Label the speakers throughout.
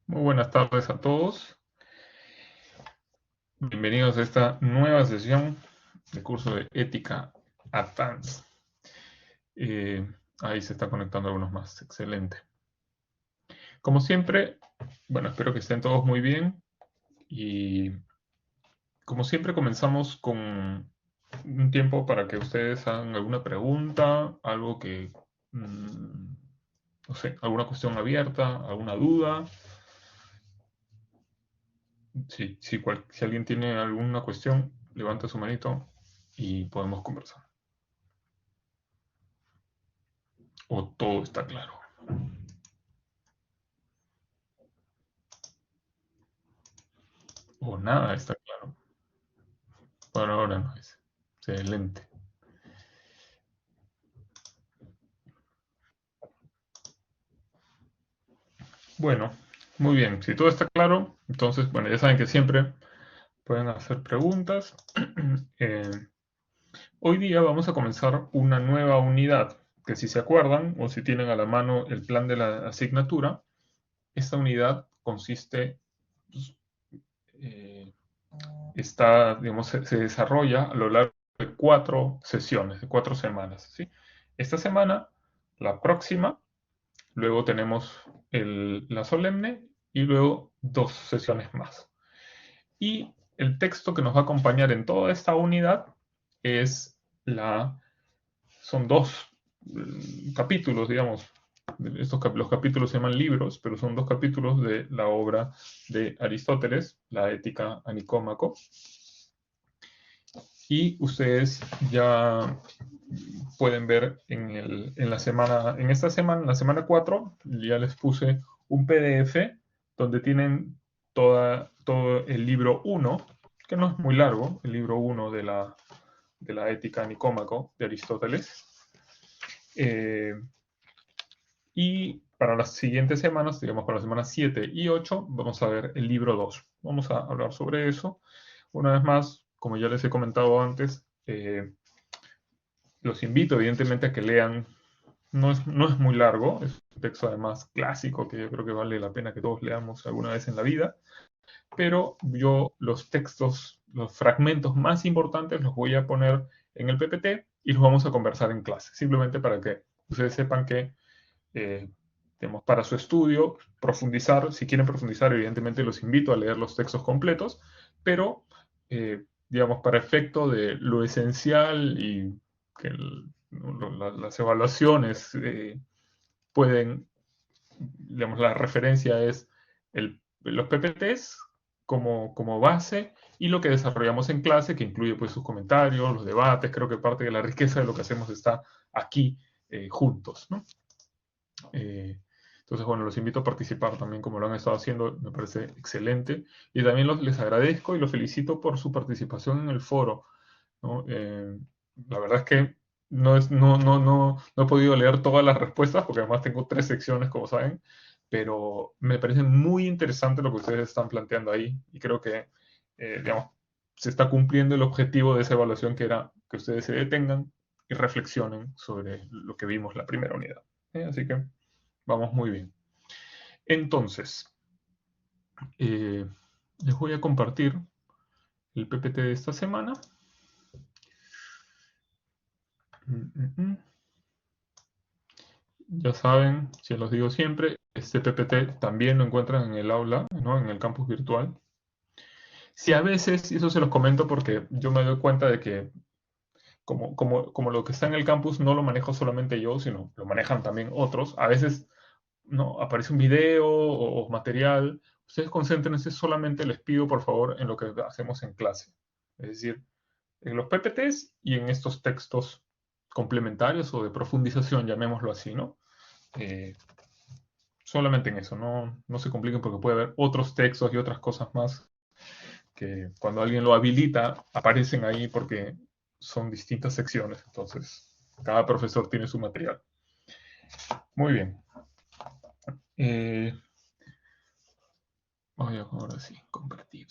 Speaker 1: Muy buenas tardes a todos. Bienvenidos a esta nueva sesión del curso de Ética Advanced. Ahí se está conectando algunos más. Excelente. Como siempre, bueno, espero que estén todos muy bien. Y como siempre, comenzamos con un tiempo para que ustedes hagan alguna pregunta, algo que, no sé, alguna cuestión abierta, alguna duda. Si alguien tiene alguna cuestión, levanta su manito y podemos conversar. O todo está claro. O nada está claro. Bueno, ahora no es. Excelente. Bueno, muy bien. Si todo está claro, entonces, bueno, ya saben que siempre pueden hacer preguntas. Eh, Hoy día vamos a comenzar una nueva unidad, que si se acuerdan o si tienen a la mano el plan de la asignatura, esta unidad consiste, pues, eh, digamos, se desarrolla a lo largo de 4 sesiones, de 4 semanas, ¿sí? Esta semana, la próxima, luego tenemos la solemne y luego 2 sesiones más. Y el texto que nos va a acompañar en toda esta unidad es son 2 capítulos, digamos. Los capítulos se llaman libros, pero son 2 capítulos de la obra de Aristóteles, la Ética a Nicómaco. Y ustedes ya pueden ver en esta semana, en la semana 4, ya les puse un PDF donde tienen todo el libro 1, que no es muy largo, el libro 1 de la Ética Nicómaco de Aristóteles. Eh, y para las siguientes semanas, digamos para las semanas 7 y 8, vamos a ver el libro 2. Vamos a hablar sobre eso. Una vez más, como ya les he comentado antes, los invito evidentemente a que lean. No es muy largo, es un texto además clásico que yo creo que vale la pena que todos leamos alguna vez en la vida, pero yo los textos, los fragmentos más importantes los voy a poner en el PPT y los vamos a conversar en clase, simplemente para que ustedes sepan que, eh, digamos, para su estudio, profundizar, si quieren profundizar, evidentemente los invito a leer los textos completos, pero, digamos, para efecto de lo esencial y que las evaluaciones pueden, digamos, la referencia es los PPTs como base y lo que desarrollamos en clase, que incluye pues sus comentarios, los debates. Creo que parte de la riqueza de lo que hacemos está aquí juntos, ¿no? Eh, entonces, bueno, los invito a participar también como lo han estado haciendo, me parece excelente. Y también les agradezco y los felicito por su participación en el foro, ¿no? La verdad es que no he podido leer todas las respuestas, porque además tengo 3 secciones, como saben, pero me parece muy interesante lo que ustedes están planteando ahí y creo que, digamos, se está cumpliendo el objetivo de esa evaluación, que era que ustedes se detengan y reflexionen sobre lo que vimos la primera unidad. Así que vamos muy bien. Entonces, eh, les voy a compartir el PPT de esta semana. Mm, mm, mm. Ya saben, si los digo siempre, este PPT también lo encuentran en el aula, ¿no? En el campus virtual. Si a veces, y eso se los comento porque yo me doy cuenta de que como lo que está en el campus no lo manejo solamente yo, sino lo manejan también otros, a veces no aparece un video o material. Ustedes concéntrense, solamente les pido por favor en lo que hacemos en clase. Es decir, en los PPTs y en estos textos complementarios o de profundización, llamémoslo así, ¿no? Eh, Solamente en eso, no se compliquen porque puede haber otros textos y otras cosas más que cuando alguien lo habilita aparecen ahí porque son distintas secciones. Entonces, cada profesor tiene su material. Muy bien. Eh, Voy a ahora sí compartir.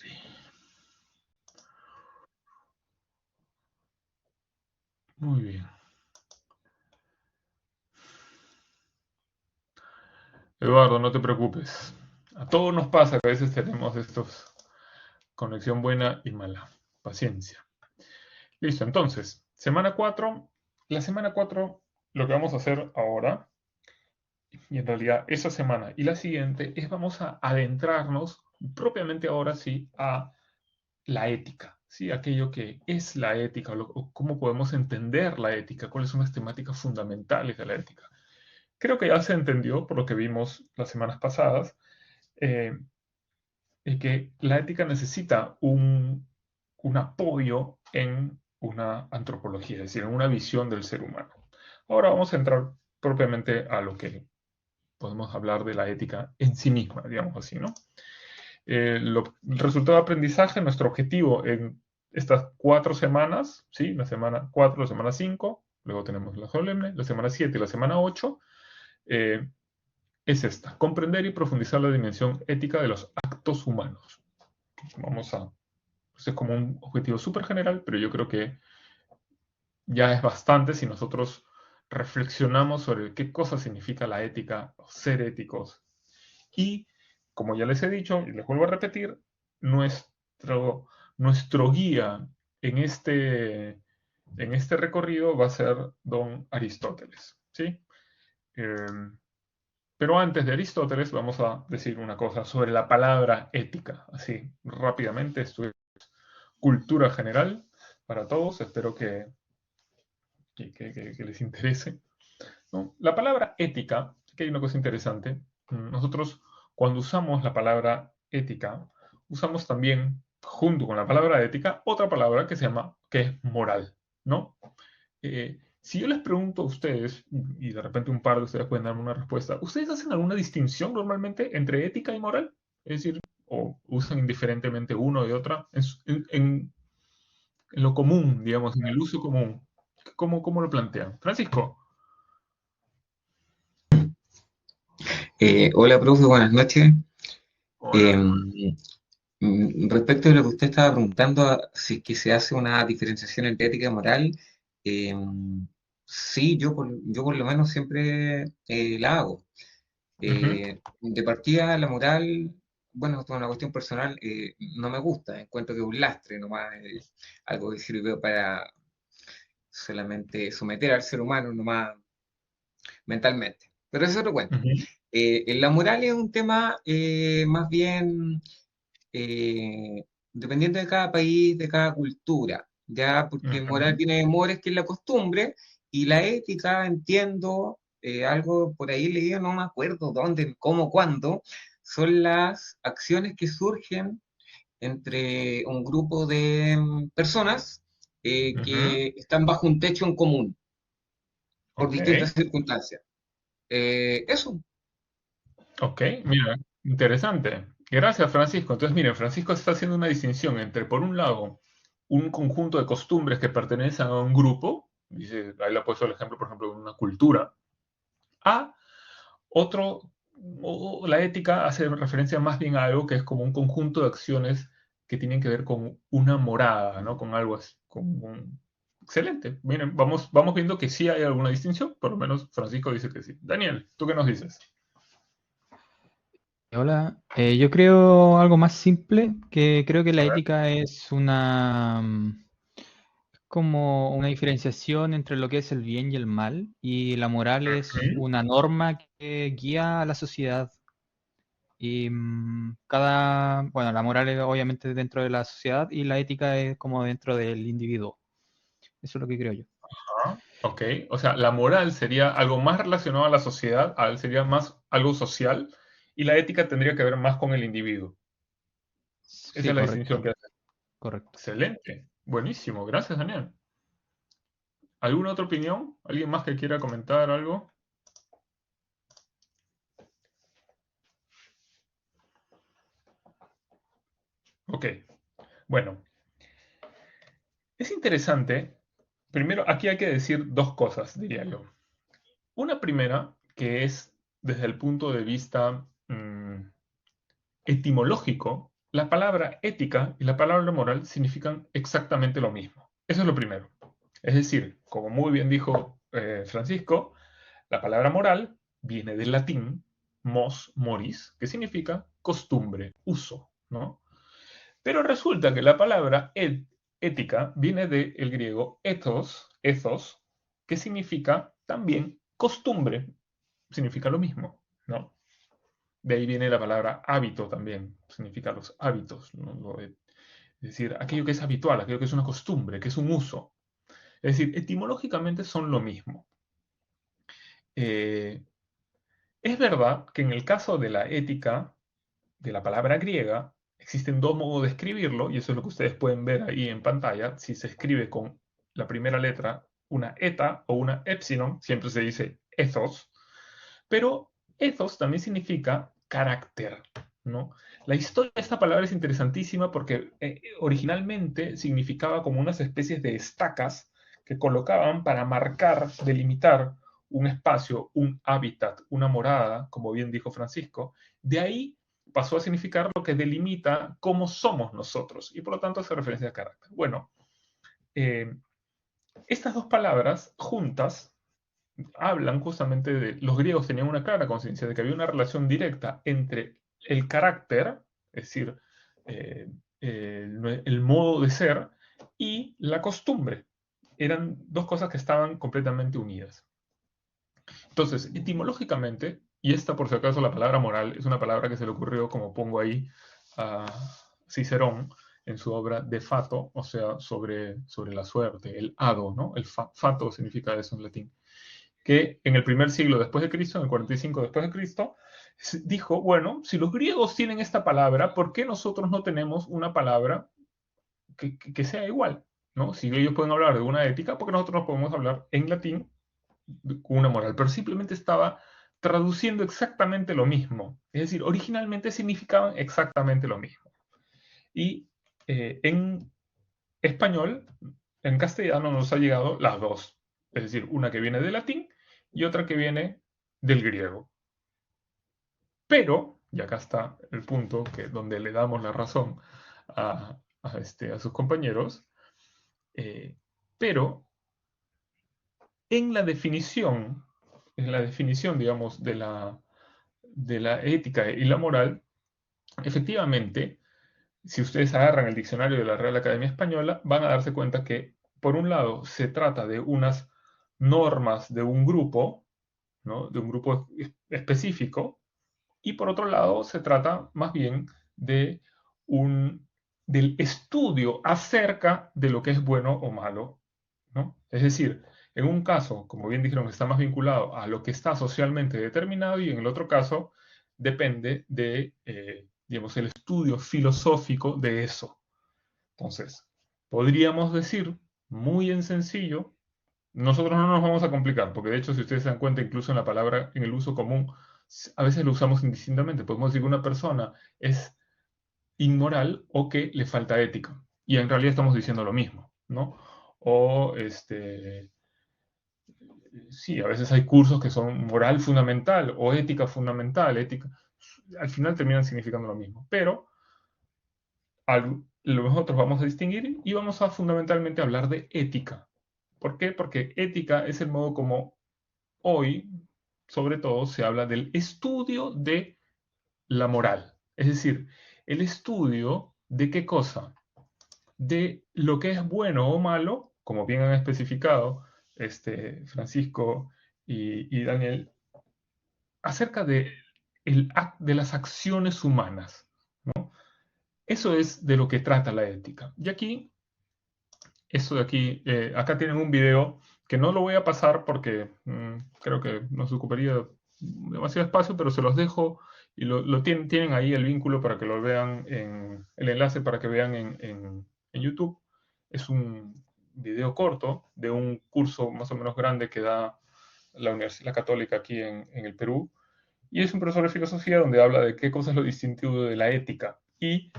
Speaker 1: Muy bien. Eduardo, no te preocupes. A todos nos pasa que a veces tenemos estos conexión buena y mala. Paciencia. Listo, entonces, semana 4. La semana 4, lo que vamos a hacer ahora, y en realidad esa semana y la siguiente, es vamos a adentrarnos propiamente ahora sí a la ética, ¿sí? Aquello que es la ética, o cómo podemos entender la ética, cuáles son las temáticas fundamentales de la ética. Creo que ya se entendió por lo que vimos las semanas pasadas, eh, que la ética necesita un apoyo en una antropología, es decir, en una visión del ser humano. Ahora vamos a entrar propiamente a lo que podemos hablar de la ética en sí misma, digamos así, ¿no? El resultado de aprendizaje, nuestro objetivo en estas 4 semanas, ¿sí? La semana 4, la semana 5, luego tenemos la solemne, la semana 7 y la semana 8, eh, es esta, comprender y profundizar la dimensión ética de los actos humanos. Vamos a, pues es como un objetivo súper general, pero yo creo que ya es bastante si nosotros reflexionamos sobre qué cosa significa la ética, ser éticos. Y, como ya les he dicho, y les vuelvo a repetir, nuestro, nuestro guía en este recorrido va a ser don Aristóteles, ¿sí? Eh, pero antes de Aristóteles vamos a decir una cosa sobre la palabra ética, así rápidamente, esto es cultura general para todos, espero que les interese, ¿no? La palabra ética, que hay una cosa interesante, nosotros cuando usamos la palabra ética, usamos también, junto con la palabra ética, otra palabra que se llama, que es moral, ¿no? Si yo les pregunto a ustedes, y de repente un par de ustedes pueden darme una respuesta, ¿ustedes hacen alguna distinción normalmente entre ética y moral? Es decir, o usan indiferentemente uno y otra en lo común, digamos, en el uso común. ¿Cómo lo plantean? Francisco.
Speaker 2: Hola, profe, buenas noches.
Speaker 1: Hola.
Speaker 2: Eh, Respecto de lo que usted estaba preguntando, si es que se hace una diferenciación entre ética y moral, eh, sí, yo por lo menos siempre la hago.
Speaker 1: Ujú,
Speaker 2: De partida, la moral, bueno, esto es una cuestión personal, no me gusta, encuentro que es un lastre nomás, algo que sirve para solamente someter al ser humano nomás mentalmente. Pero eso es otro cuento.
Speaker 1: ujú,
Speaker 2: La moral es un tema más bien dependiendo de cada país, de cada cultura, ya porque moral
Speaker 1: ujú.
Speaker 2: viene de mores, que es la costumbre, y la ética, entiendo, algo por ahí leído, no me acuerdo dónde, cómo, cuándo, son las acciones que surgen entre un grupo de personas
Speaker 1: Ujú.
Speaker 2: que están bajo un techo en común por
Speaker 1: Ok,
Speaker 2: distintas circunstancias. Eso.
Speaker 1: ok, mira, interesante. Gracias, Francisco. Entonces, miren, Francisco está haciendo una distinción entre, por un lado, un conjunto de costumbres que pertenecen a un grupo, dice, ahí le ha puesto el ejemplo, por ejemplo, de una cultura, a otro, la ética hace referencia más bien a algo que es como un conjunto de acciones que tienen que ver con una morada, ¿no? Con algo así, Excelente. Miren, vamos viendo que sí hay alguna distinción, por lo menos Francisco dice que sí. Daniel, ¿tú qué nos dices?
Speaker 3: Hola, yo creo algo más simple, que creo que
Speaker 1: A
Speaker 3: la
Speaker 1: ver.
Speaker 3: ética es una como una diferenciación entre lo que es el bien y el mal, y la moral es
Speaker 1: Ujú,
Speaker 3: una norma que guía a la sociedad. Y bueno, la moral es obviamente dentro de la sociedad y la ética es como dentro del individuo. Eso es lo que creo yo.
Speaker 1: ajá, ok, o sea, la moral sería algo más relacionado a la sociedad, sería más algo social, y la ética tendría que ver más con el individuo. Esa
Speaker 3: Sí,
Speaker 1: es la distinción
Speaker 3: correcto,
Speaker 1: que hace.
Speaker 3: correcto.
Speaker 1: Excelente, buenísimo, gracias Daniel. ¿Alguna otra opinión? ¿Alguien más que quiera comentar algo? Ok, bueno, es interesante. Primero, aquí hay que decir dos cosas, diría yo. Una primera, que es desde el punto de vista etimológico, la palabra ética y la palabra moral significan exactamente lo mismo. Eso es lo primero. Es decir, como muy bien dijo Francisco, la palabra moral viene del latín mos, moris, que significa costumbre, uso, ¿no? Pero resulta que la palabra ética viene del griego ethos, que significa también costumbre, significa lo mismo, ¿no? De ahí viene la palabra hábito también, significa los hábitos, ¿no? Es decir, aquello que es habitual, aquello que es una costumbre, que es un uso. Es decir, etimológicamente son lo mismo. Eh, es verdad que en el caso de la ética, de la palabra griega, existen dos modos de escribirlo, y eso es lo que ustedes pueden ver ahí en pantalla. Si se escribe con la primera letra, una eta o una epsilon, siempre se dice ethos, pero ethos también significa carácter, ¿no? La historia de esta palabra es interesantísima porque originalmente significaba como unas especies de estacas que colocaban para marcar, delimitar un espacio, un hábitat, una morada, como bien dijo Francisco. De ahí pasó a significar lo que delimita cómo somos nosotros y por lo tanto hace referencia a carácter. Bueno, eh, estas dos palabras juntas hablan justamente de, los griegos tenían una clara conciencia de que había una relación directa entre el carácter, es decir, eh, el modo de ser, y la costumbre. Eran dos cosas que estaban completamente unidas. Entonces, etimológicamente, y esta por si acaso la palabra moral es una palabra que se le ocurrió, como pongo ahí, a Cicerón en su obra De Fato, o sea, sobre la suerte, el hado, ¿no? El fato significa eso en latín, que en el primer siglo después de Cristo, en el 45 después de Cristo, dijo, bueno, si los griegos tienen esta palabra, ¿por qué nosotros no tenemos una palabra que sea igual? ¿No? Si ellos pueden hablar de una ética, ¿por qué nosotros no podemos hablar en latín con una moral? Pero simplemente estaba traduciendo exactamente lo mismo. Es decir, originalmente significaban exactamente lo mismo. Y en español, en castellano nos ha llegado las dos. Es decir, una que viene del latín y otra que viene del griego. Pero, y acá está el punto que, donde le damos la razón a sus compañeros, pero en la definición, digamos, de la ética y la moral, efectivamente, si ustedes agarran el diccionario de la Real Academia Española, van a darse cuenta que, por un lado, se trata de unas normas de un grupo, ¿no? De un grupo específico, y por otro lado, se trata más bien de del estudio acerca de lo que es bueno o malo, ¿no? Es decir, en un caso, como bien dijeron, está más vinculado a lo que está socialmente determinado y en el otro caso depende de, digamos, el estudio filosófico de eso. Entonces, podríamos decir, muy en sencillo, nosotros no nos vamos a complicar, porque de hecho, si ustedes se dan cuenta, incluso en la palabra, en el uso común, a veces lo usamos indistintamente. Podemos decir que una persona es inmoral o que le falta ética. Y en realidad estamos diciendo lo mismo, ¿no? O sí, a veces hay cursos que son moral fundamental o ética fundamental, ética. Al final terminan significando lo mismo. Pero nosotros vamos a distinguir y vamos a fundamentalmente hablar de ética. ¿Por qué? Porque ética es el modo como hoy, sobre todo, se habla del estudio de la moral. Es decir, el estudio de qué cosa, de lo que es bueno o malo, como bien han especificado Francisco y Daniel, acerca de las acciones humanas. Eso es de lo que trata la ética. Y aquí, eso de aquí, acá tienen un video que no lo voy a pasar porque creo que nos ocuparía demasiado espacio, pero se los dejo y tienen ahí el vínculo para que lo vean, el enlace para que vean en YouTube. Es un video corto de un curso más o menos grande que da la Universidad Católica aquí en el Perú. Y es un profesor de filosofía donde habla de qué cosa es lo distintivo de la ética y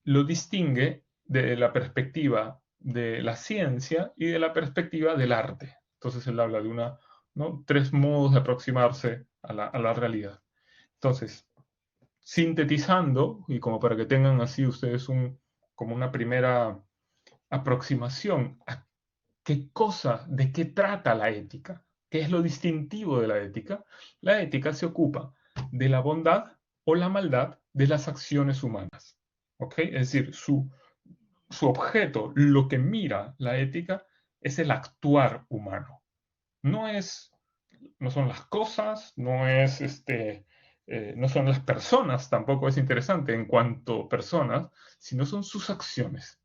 Speaker 1: lo distingue de la perspectiva de la ciencia y de la perspectiva del arte. Entonces él habla de ¿no? tres modos de aproximarse a la realidad. Entonces, sintetizando, y como para que tengan así ustedes como una primera aproximación a qué cosa, de qué trata la ética, qué es lo distintivo de la ética se ocupa de la bondad o la maldad de las acciones humanas. ¿Ok? Es decir, su objeto, lo que mira la ética, es el actuar humano. No son las cosas, no son las personas, tampoco es interesante en cuanto a personas, sino son sus acciones.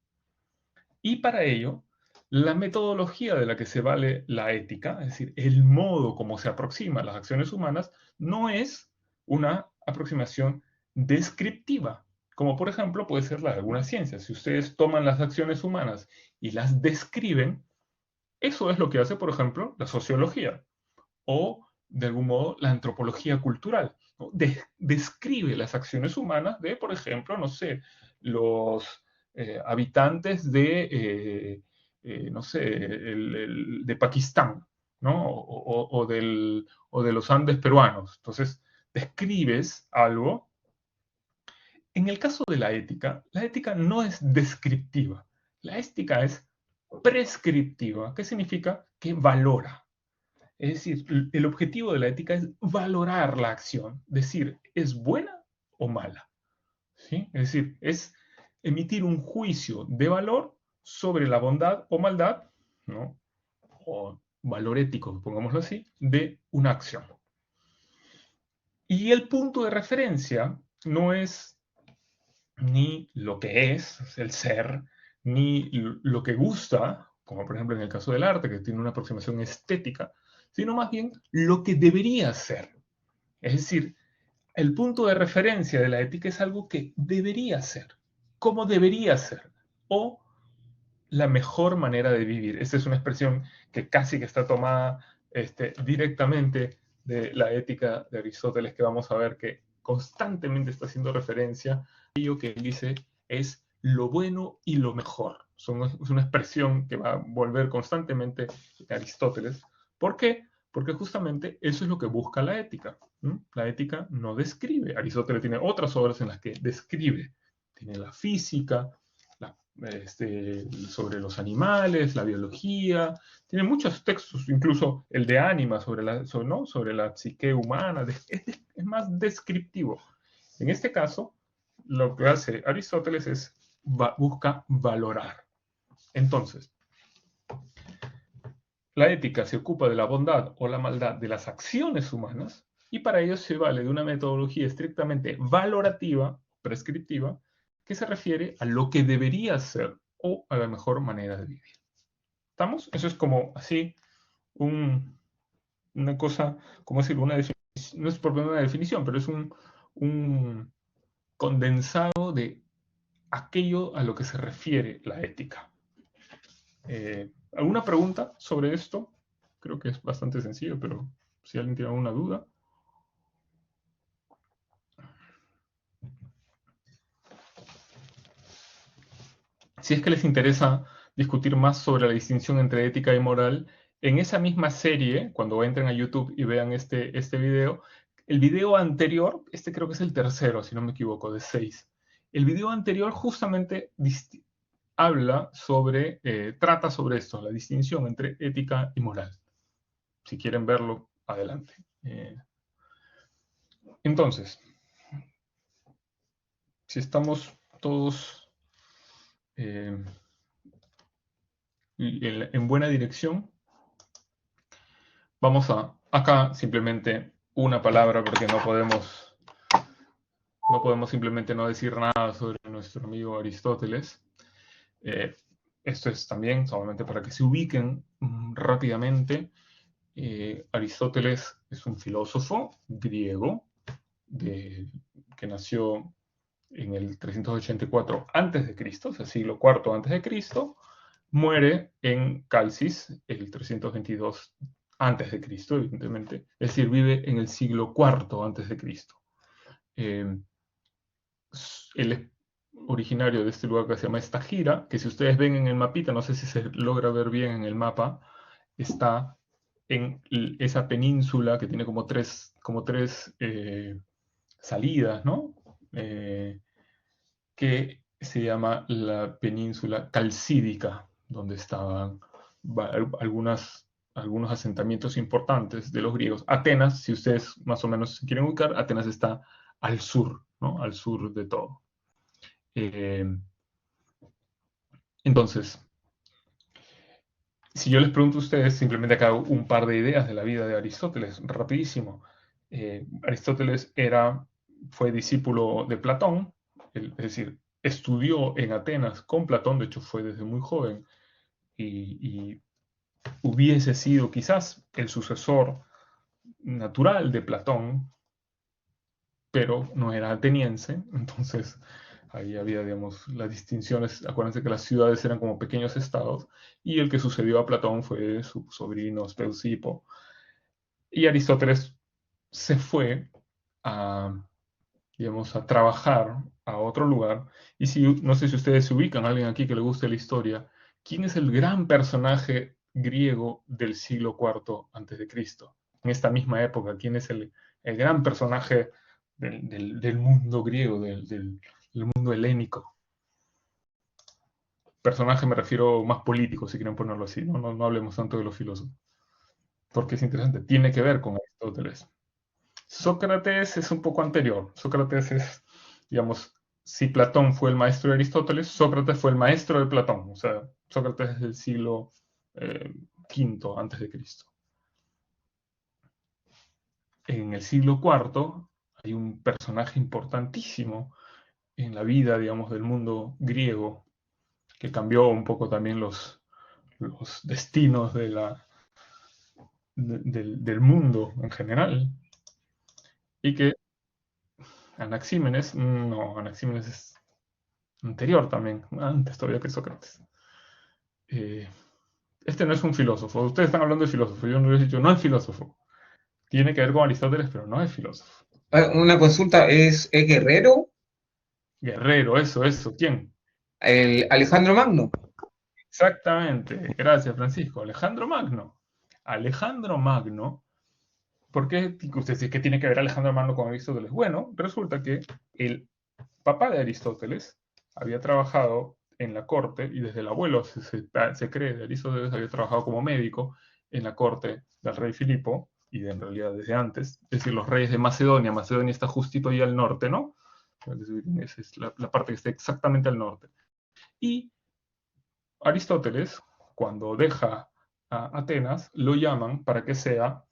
Speaker 1: Y para ello, la metodología de la que se vale la ética, es decir, el modo como se aproxima a las acciones humanas, no es una aproximación descriptiva, como por ejemplo puede ser la de algunas ciencias. Si ustedes toman las acciones humanas y las describen, eso es lo que hace, por ejemplo, la sociología o, de algún modo, la antropología cultural, ¿no? Describe las acciones humanas de, por ejemplo, no sé, los habitantes no sé, de Pakistán, ¿no? O de los Andes peruanos. Entonces, describes algo. En el caso de la ética no es descriptiva, la ética es prescriptiva, que significa que valora. Es decir, el objetivo de la ética es valorar la acción, decir, ¿es buena o mala? ¿Sí? Es decir, es emitir un juicio de valor sobre la bondad o maldad, ¿no? O valor ético, pongámoslo así, de una acción. Y el punto de referencia no es ni lo que es el ser, ni lo que gusta, como por ejemplo en el caso del arte, que tiene una aproximación estética, sino más bien lo que debería ser. Es decir, el punto de referencia de la ética es algo que debería ser, como debería ser, o la mejor manera de vivir. Esta es una expresión que casi que está tomada directamente de la ética de Aristóteles, que vamos a ver que constantemente está haciendo referencia a aquello que él dice es lo bueno y lo mejor. Es una expresión que va a volver constantemente de Aristóteles. ¿Por qué? Porque justamente eso es lo que busca la ética. ¿No? La ética no describe. Aristóteles tiene otras obras en las que describe. Tiene la física, sobre los animales, la biología, tiene muchos textos, incluso el de Ánima sobre la psique humana, es más descriptivo. En este caso, lo que hace Aristóteles es busca valorar. Entonces, la ética se ocupa de la bondad o la maldad de las acciones humanas y para ello se vale de una metodología estrictamente valorativa, prescriptiva, que se refiere a lo que debería ser o a la mejor manera de vivir. ¿Estamos? Eso es como así una cosa, como decir, una definición, no es propiamente una definición, pero es un condensado de aquello a lo que se refiere la ética. ¿Alguna pregunta sobre esto? Creo que es bastante sencillo, pero si alguien tiene alguna duda. Si es que les interesa discutir más sobre la distinción entre ética y moral, en esa misma serie, cuando entren a YouTube y vean este video, el video anterior, este creo que es el tercero, si no me equivoco, de 6. El video anterior justamente trata sobre esto, la distinción entre ética y moral. Si quieren verlo, adelante. Entonces, si estamos todos en buena dirección, vamos acá simplemente una palabra porque no podemos simplemente no decir nada sobre nuestro amigo Aristóteles. Esto es también solamente para que se ubiquen rápidamente. Aristóteles es un filósofo griego que nació en el 384 a.C., o sea, siglo IV a.C., muere en Calcis el 322 a.C., evidentemente. Es decir, vive en el siglo IV a.C. Él es originario de este lugar que se llama Estagira, que si ustedes ven en el mapita, no sé si se logra ver bien en el mapa, está en esa península que tiene como tres salidas, ¿no? Que se llama la península calcídica, donde estaban algunas algunos asentamientos importantes de los griegos. Atenas, si ustedes más o menos se quieren ubicar, Atenas está al sur, ¿no? Al sur de todo. Entonces, si yo les pregunto a ustedes, simplemente acá un par de ideas de la vida de Aristóteles, rapidísimo. Aristóteles fue discípulo de Platón, es decir, estudió en Atenas con Platón, de hecho fue desde muy joven, y hubiese sido quizás el sucesor natural de Platón, pero no era ateniense, entonces ahí había, digamos, las distinciones. Acuérdense que las ciudades eran como pequeños estados, y el que sucedió a Platón fue su sobrino Speusipo. Y Aristóteles se fue a, digamos, a trabajar a otro lugar. Y si, no sé si ustedes se ubican, alguien aquí que le guste la historia, ¿quién es el gran personaje griego del siglo IV antes de Cristo? En esta misma época, ¿quién es el gran personaje del mundo griego, del mundo helénico? Personaje me refiero más político, si quieren ponerlo así, no hablemos tanto de los filósofos, porque es interesante, tiene que ver con Aristóteles. Sócrates es un poco anterior. Sócrates es, digamos, si Platón fue el maestro de Aristóteles, Sócrates fue el maestro de Platón. O sea, Sócrates es del siglo V antes de Cristo. En el siglo IV hay un personaje importantísimo en la vida, digamos, del mundo griego, que cambió un poco también los destinos del mundo en general, y que Anaxímenes, no, Anaxímenes es anterior también, antes todavía que Sócrates. Eh, este no es un filósofo, ustedes están hablando de filósofo, yo no les he dicho, no es filósofo. Tiene que ver con Aristóteles, pero no es filósofo.
Speaker 2: Una consulta, ¿es guerrero?
Speaker 1: Guerrero, eso, ¿quién?
Speaker 2: El Alejandro Magno.
Speaker 1: Exactamente, gracias Francisco. Alejandro Magno. Alejandro Magno, ¿por qué usted dice que tiene que ver Alejandro Magno con Aristóteles? Bueno, resulta que el papá de Aristóteles había trabajado en la corte, y desde el abuelo se cree de Aristóteles, había trabajado como médico en la corte del rey Filipo, y en realidad desde antes, es decir, los reyes de Macedonia. Macedonia está justito ahí al norte, ¿no? Esa es la parte que está exactamente al norte. Y Aristóteles, cuando deja a Atenas, lo llaman para que sea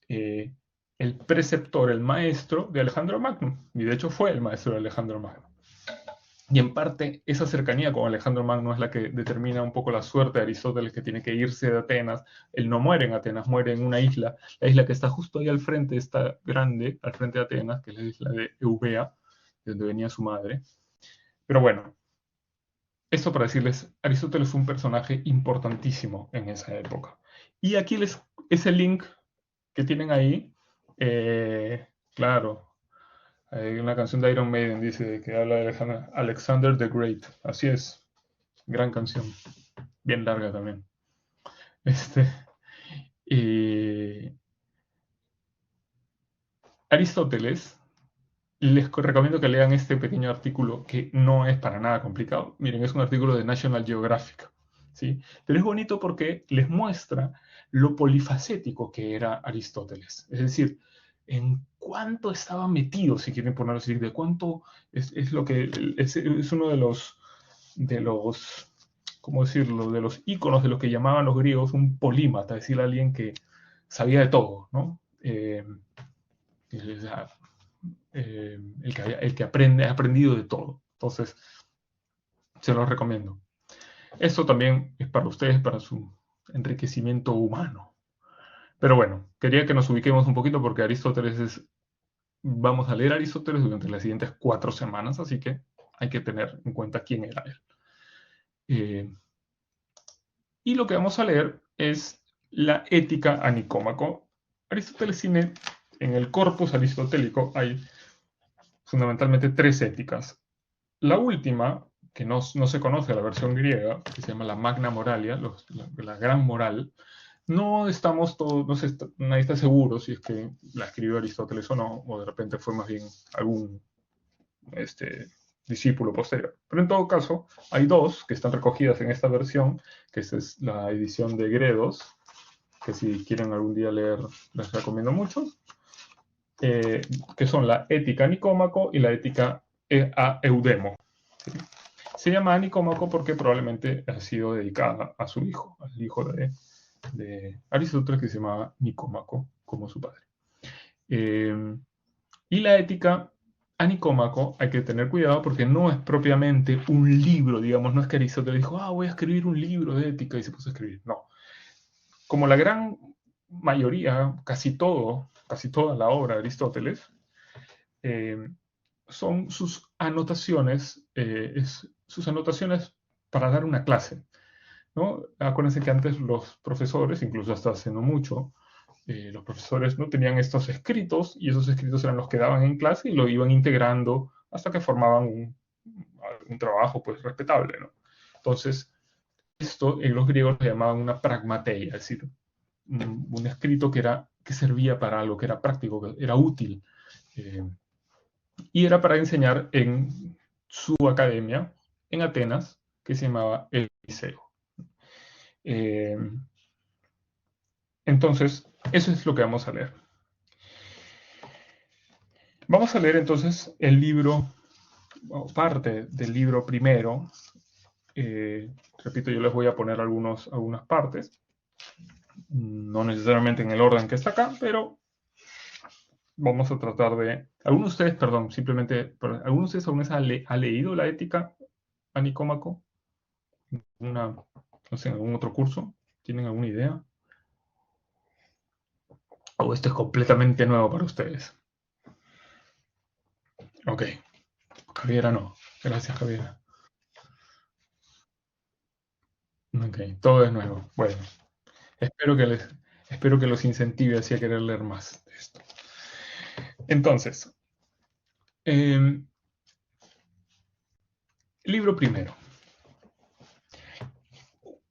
Speaker 1: el preceptor, el maestro de Alejandro Magno. Y de hecho fue el maestro de Alejandro Magno. Y en parte esa cercanía con Alejandro Magno es la que determina un poco la suerte de Aristóteles, que tiene que irse de Atenas. Él no muere en Atenas, muere en una isla. La isla que está justo ahí al frente, está grande, al frente de Atenas, que es la isla de Eubea, de donde venía su madre. Pero bueno, esto para decirles, Aristóteles fue un personaje importantísimo en esa época. Y aquí ese link que tienen ahí, claro, hay una canción de Iron Maiden, dice, que habla de Alexander the Great. Así es, gran canción, bien larga también. Aristóteles, les recomiendo que lean este pequeño artículo que no es para nada complicado. Miren, es un artículo de National Geographic, ¿sí? Pero es bonito porque les muestra lo polifacético que era Aristóteles. Es decir, en cuánto estaba metido, si quieren ponerlo así, de cuánto es lo que es uno de los, ¿cómo decirlo?, de los íconos de lo que llamaban los griegos un polímata, es decir, alguien que sabía de todo, ¿no? El que ha aprendido de todo. Entonces, se los recomiendo. Esto también es para ustedes, para su enriquecimiento humano. Pero bueno, quería que nos ubiquemos un poquito porque vamos a leer Aristóteles durante las siguientes 4 semanas, así que hay que tener en cuenta quién era él. Y lo que vamos a leer es la Ética a Nicómaco. Aristóteles tiene, en el corpus aristotélico hay fundamentalmente 3 éticas. La última, que no se conoce la versión griega, que se llama la Magna Moralia, la gran moral, no estamos todos, nadie está seguro si es que la escribió Aristóteles o no, o de repente fue más bien algún discípulo posterior. Pero en todo caso, hay 2 que están recogidas en esta versión, que esta es la edición de Gredos, que si quieren algún día leer, les recomiendo muchos, que son la Ética a Nicómaco y la Ética a Eudemo. ¿Sí? Se llama Nicómaco porque probablemente ha sido dedicada a su hijo, al hijo de Aristóteles, que se llamaba Nicómaco, como su padre. Y la Ética a Nicómaco hay que tener cuidado porque no es propiamente un libro, digamos, no es que Aristóteles dijo, voy a escribir un libro de ética y se puso a escribir. No. Como la gran mayoría, casi toda la obra de Aristóteles, son sus anotaciones para dar una clase, ¿no? Acuérdense que antes los profesores, incluso hasta hace no mucho, los profesores no tenían estos escritos y esos escritos eran los que daban en clase y lo iban integrando hasta que formaban un trabajo pues respetable, ¿no? Entonces, esto en los griegos lo llamaban una pragmateia, es decir, un escrito que servía para algo, que era práctico, que era útil. Y era para enseñar en su academia, en Atenas, que se llamaba el Liceo. Entonces, eso es lo que vamos a leer. Vamos a leer entonces el libro, o parte del libro primero. Repito, yo les voy a poner algunas partes, no necesariamente en el orden que está acá, pero vamos a tratar de... ¿Alguno de ustedes, ¿alguno de ustedes alguna vez ha leído la Ética a Nicómaco? No sé, en algún otro curso? ¿Tienen alguna idea? ¿O esto es completamente nuevo para ustedes? Ok. Javiera no. Gracias, Javiera. Ok, todo es nuevo. Bueno, espero que los incentive así a querer leer más de esto. Entonces, libro primero.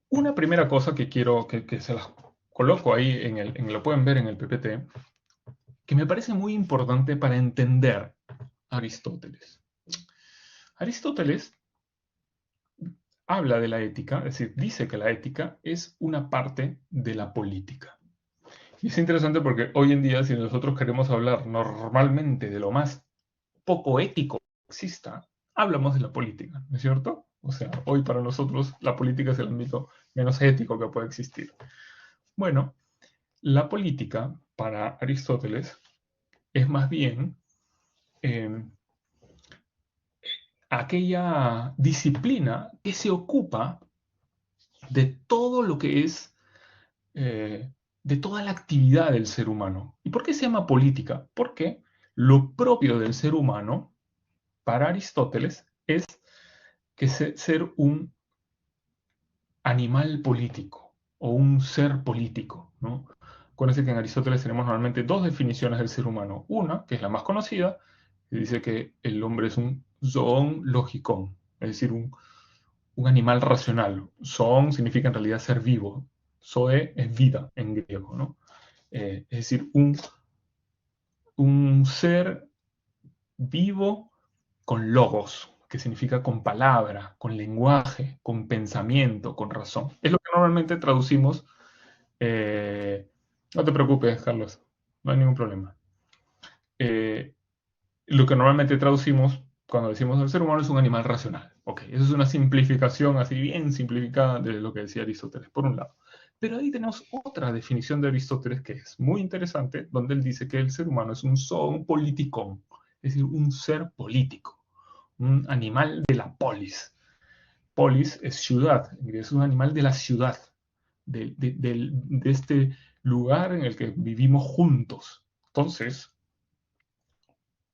Speaker 1: Una primera cosa que quiero que se las coloco ahí, lo pueden ver en el PPT, que me parece muy importante para entender a Aristóteles. Aristóteles habla de la ética, es decir, dice que la ética es una parte de la política. Y es interesante porque hoy en día, si nosotros queremos hablar normalmente de lo más poco ético que exista, hablamos de la política, ¿no es cierto? O sea, hoy para nosotros la política es el ámbito menos ético que puede existir. Bueno, la política para Aristóteles es más bien aquella disciplina que se ocupa de todo lo que es, de toda la actividad del ser humano. ¿Y por qué se llama política? Porque lo propio del ser humano, para Aristóteles, es que ser un animal político o un ser político, ¿no? Acuérdense que en Aristóteles tenemos normalmente dos definiciones del ser humano. Una, que es la más conocida, que dice que el hombre es un zoon logikon, es decir, un animal racional. Zoon significa en realidad ser vivo. Zoe es vida en griego, ¿no? Es decir, un ser vivo con logos, que significa con palabra, con lenguaje, con pensamiento, con razón. Es lo que normalmente traducimos. No te preocupes, Carlos, no hay ningún problema. Lo que normalmente traducimos cuando decimos el ser humano es un animal racional. Ok, eso es una simplificación así bien simplificada de lo que decía Aristóteles, por un lado. Pero ahí tenemos otra definición de Aristóteles que es muy interesante, donde él dice que el ser humano es un zoon politikon, es decir, un ser político, un animal de la polis. Polis es ciudad, es un animal de la ciudad, de este lugar en el que vivimos juntos. Entonces,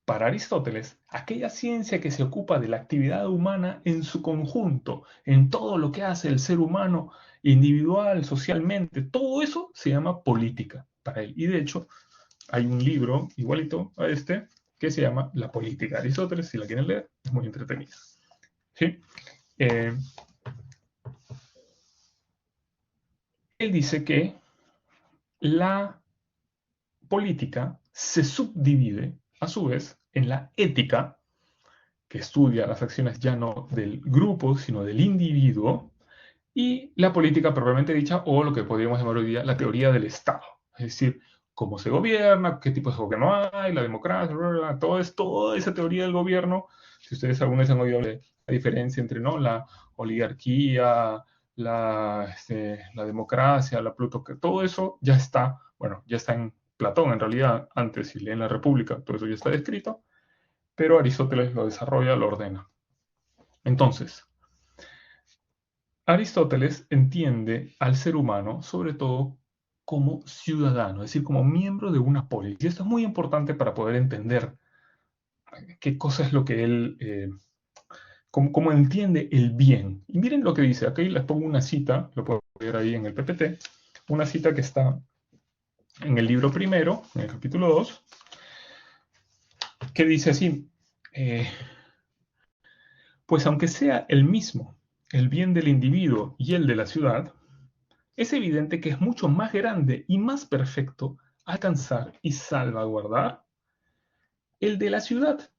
Speaker 1: para Aristóteles, aquella ciencia que se ocupa de la actividad humana en su conjunto, en todo lo que hace el ser humano, individual, socialmente, todo eso se llama política para él. Y de hecho, hay un libro igualito a este que se llama La política de Aristóteles, si la quieren leer, es muy entretenida. ¿Sí? Él dice que la política se subdivide, a su vez, en la ética, que estudia las acciones ya no del grupo, sino del individuo, y la política propiamente dicha, o lo que podríamos llamar hoy día la teoría del Estado. Es decir, cómo se gobierna, qué tipos de gobierno hay, la democracia, bla, bla, bla, todo es, toda esa teoría del gobierno. Si ustedes alguna vez han oído la diferencia entre, ¿no?, la oligarquía, la democracia, la plutocracia, todo eso ya está, bueno, ya está en Platón en realidad. Antes, si leen la República, todo eso ya está descrito, pero Aristóteles lo desarrolla, lo ordena. Entonces, Aristóteles entiende al ser humano sobre todo como ciudadano, es decir, como miembro de una polis. Y esto es muy importante para poder entender qué cosa es lo que él, cómo entiende el bien. Y miren lo que dice, aquí les pongo una cita, lo puedo ver ahí en el PPT, una cita que está en el libro primero, en el capítulo 2, que dice así, pues aunque sea el mismo, el bien del individuo y el de la ciudad, es evidente que es mucho más grande y más perfecto alcanzar y salvaguardar el de la ciudad,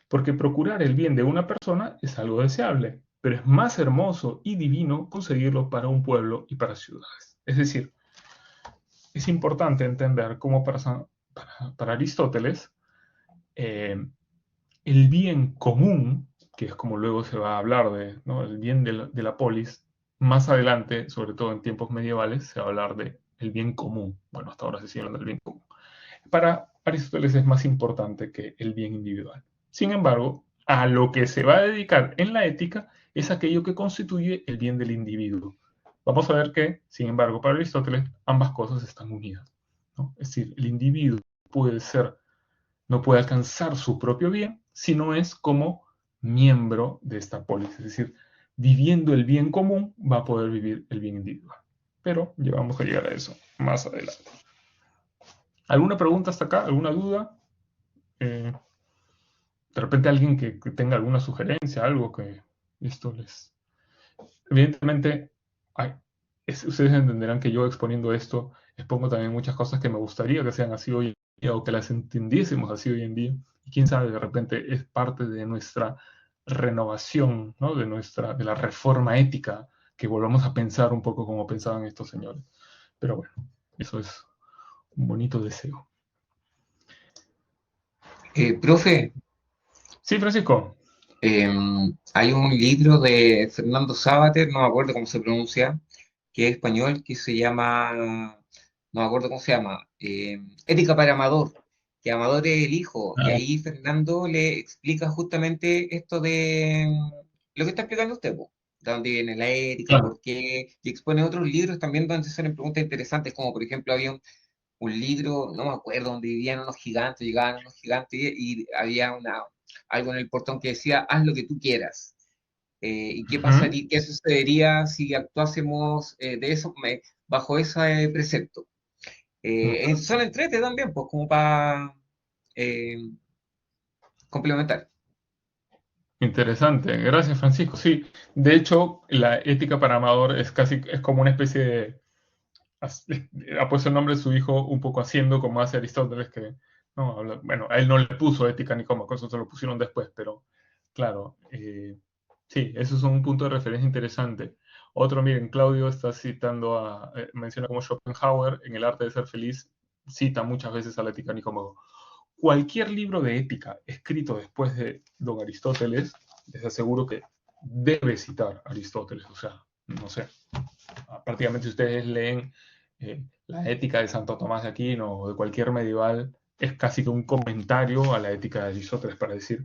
Speaker 1: porque procurar el bien de una persona es algo deseable, pero es más hermoso y divino conseguirlo para un pueblo y para ciudades. Es decir, es importante entender cómo para Aristóteles el bien común, que es como luego se va a hablar de, ¿no?, el bien de la polis, más adelante, sobre todo en tiempos medievales, se va a hablar de el bien común. Bueno, hasta ahora se sigue hablando del bien común. Para Aristóteles es más importante que el bien individual. Sin embargo, a lo que se va a dedicar en la ética es aquello que constituye el bien del individuo. Vamos a ver que, sin embargo, para Aristóteles ambas cosas están unidas, ¿no? Es decir, el individuo puede ser, no puede alcanzar su propio bien si no es como miembro de esta polis. Es decir, viviendo el bien común va a poder vivir el bien individual. Pero ya vamos a llegar a eso más adelante. ¿Alguna pregunta hasta acá? ¿Alguna duda? De repente alguien que tenga alguna sugerencia, algo que esto les... Evidentemente, ustedes entenderán que yo exponiendo esto expongo también muchas cosas que me gustaría que sean así hoy en día o que las entendiésemos así hoy en día. Y quién sabe, de repente es parte de nuestra renovación, ¿no?, de la reforma ética, que volvamos a pensar un poco como pensaban estos señores. Pero bueno, eso es un bonito deseo.
Speaker 2: Profe,
Speaker 1: Sí, Francisco.
Speaker 2: hay un libro de Fernando Sábater, no me acuerdo cómo se pronuncia, que es español, que se llama, no me acuerdo cómo se llama, Ética para Amador, que Amador es el hijo, y
Speaker 1: Ah,
Speaker 2: ahí Fernando le explica justamente esto de lo que está explicando usted, po, de dónde viene la ética,
Speaker 1: claro.
Speaker 2: por qué, y expone otros libros también donde se hacen preguntas interesantes, como por ejemplo había un libro, no me acuerdo, donde vivían unos gigantes, llegaban unos gigantes y había algo en el portón que decía, haz lo que tú quieras. ¿Y qué
Speaker 1: Ujú.
Speaker 2: pasaría, qué sucedería si actuásemos de eso, bajo ese precepto? Son entrete también, pues como para eh, complementar.
Speaker 1: Interesante, gracias Francisco. Sí, de hecho, la ética para Amador es como una especie de, ha puesto el nombre de su hijo un poco haciendo como hace Aristóteles, que no, bueno, a él no le puso ética ni cómo, eso se lo pusieron después, pero claro, sí, eso es un punto de referencia interesante. Otro, miren, Claudio está citando menciona como Schopenhauer en El arte de ser feliz, cita muchas veces a la ética Nicómaco. Cualquier libro de ética escrito después de don Aristóteles, les aseguro que debe citar a Aristóteles. O sea, no sé, prácticamente si ustedes leen la ética de Santo Tomás de Aquino o de cualquier medieval, es casi que un comentario a la ética de Aristóteles para decir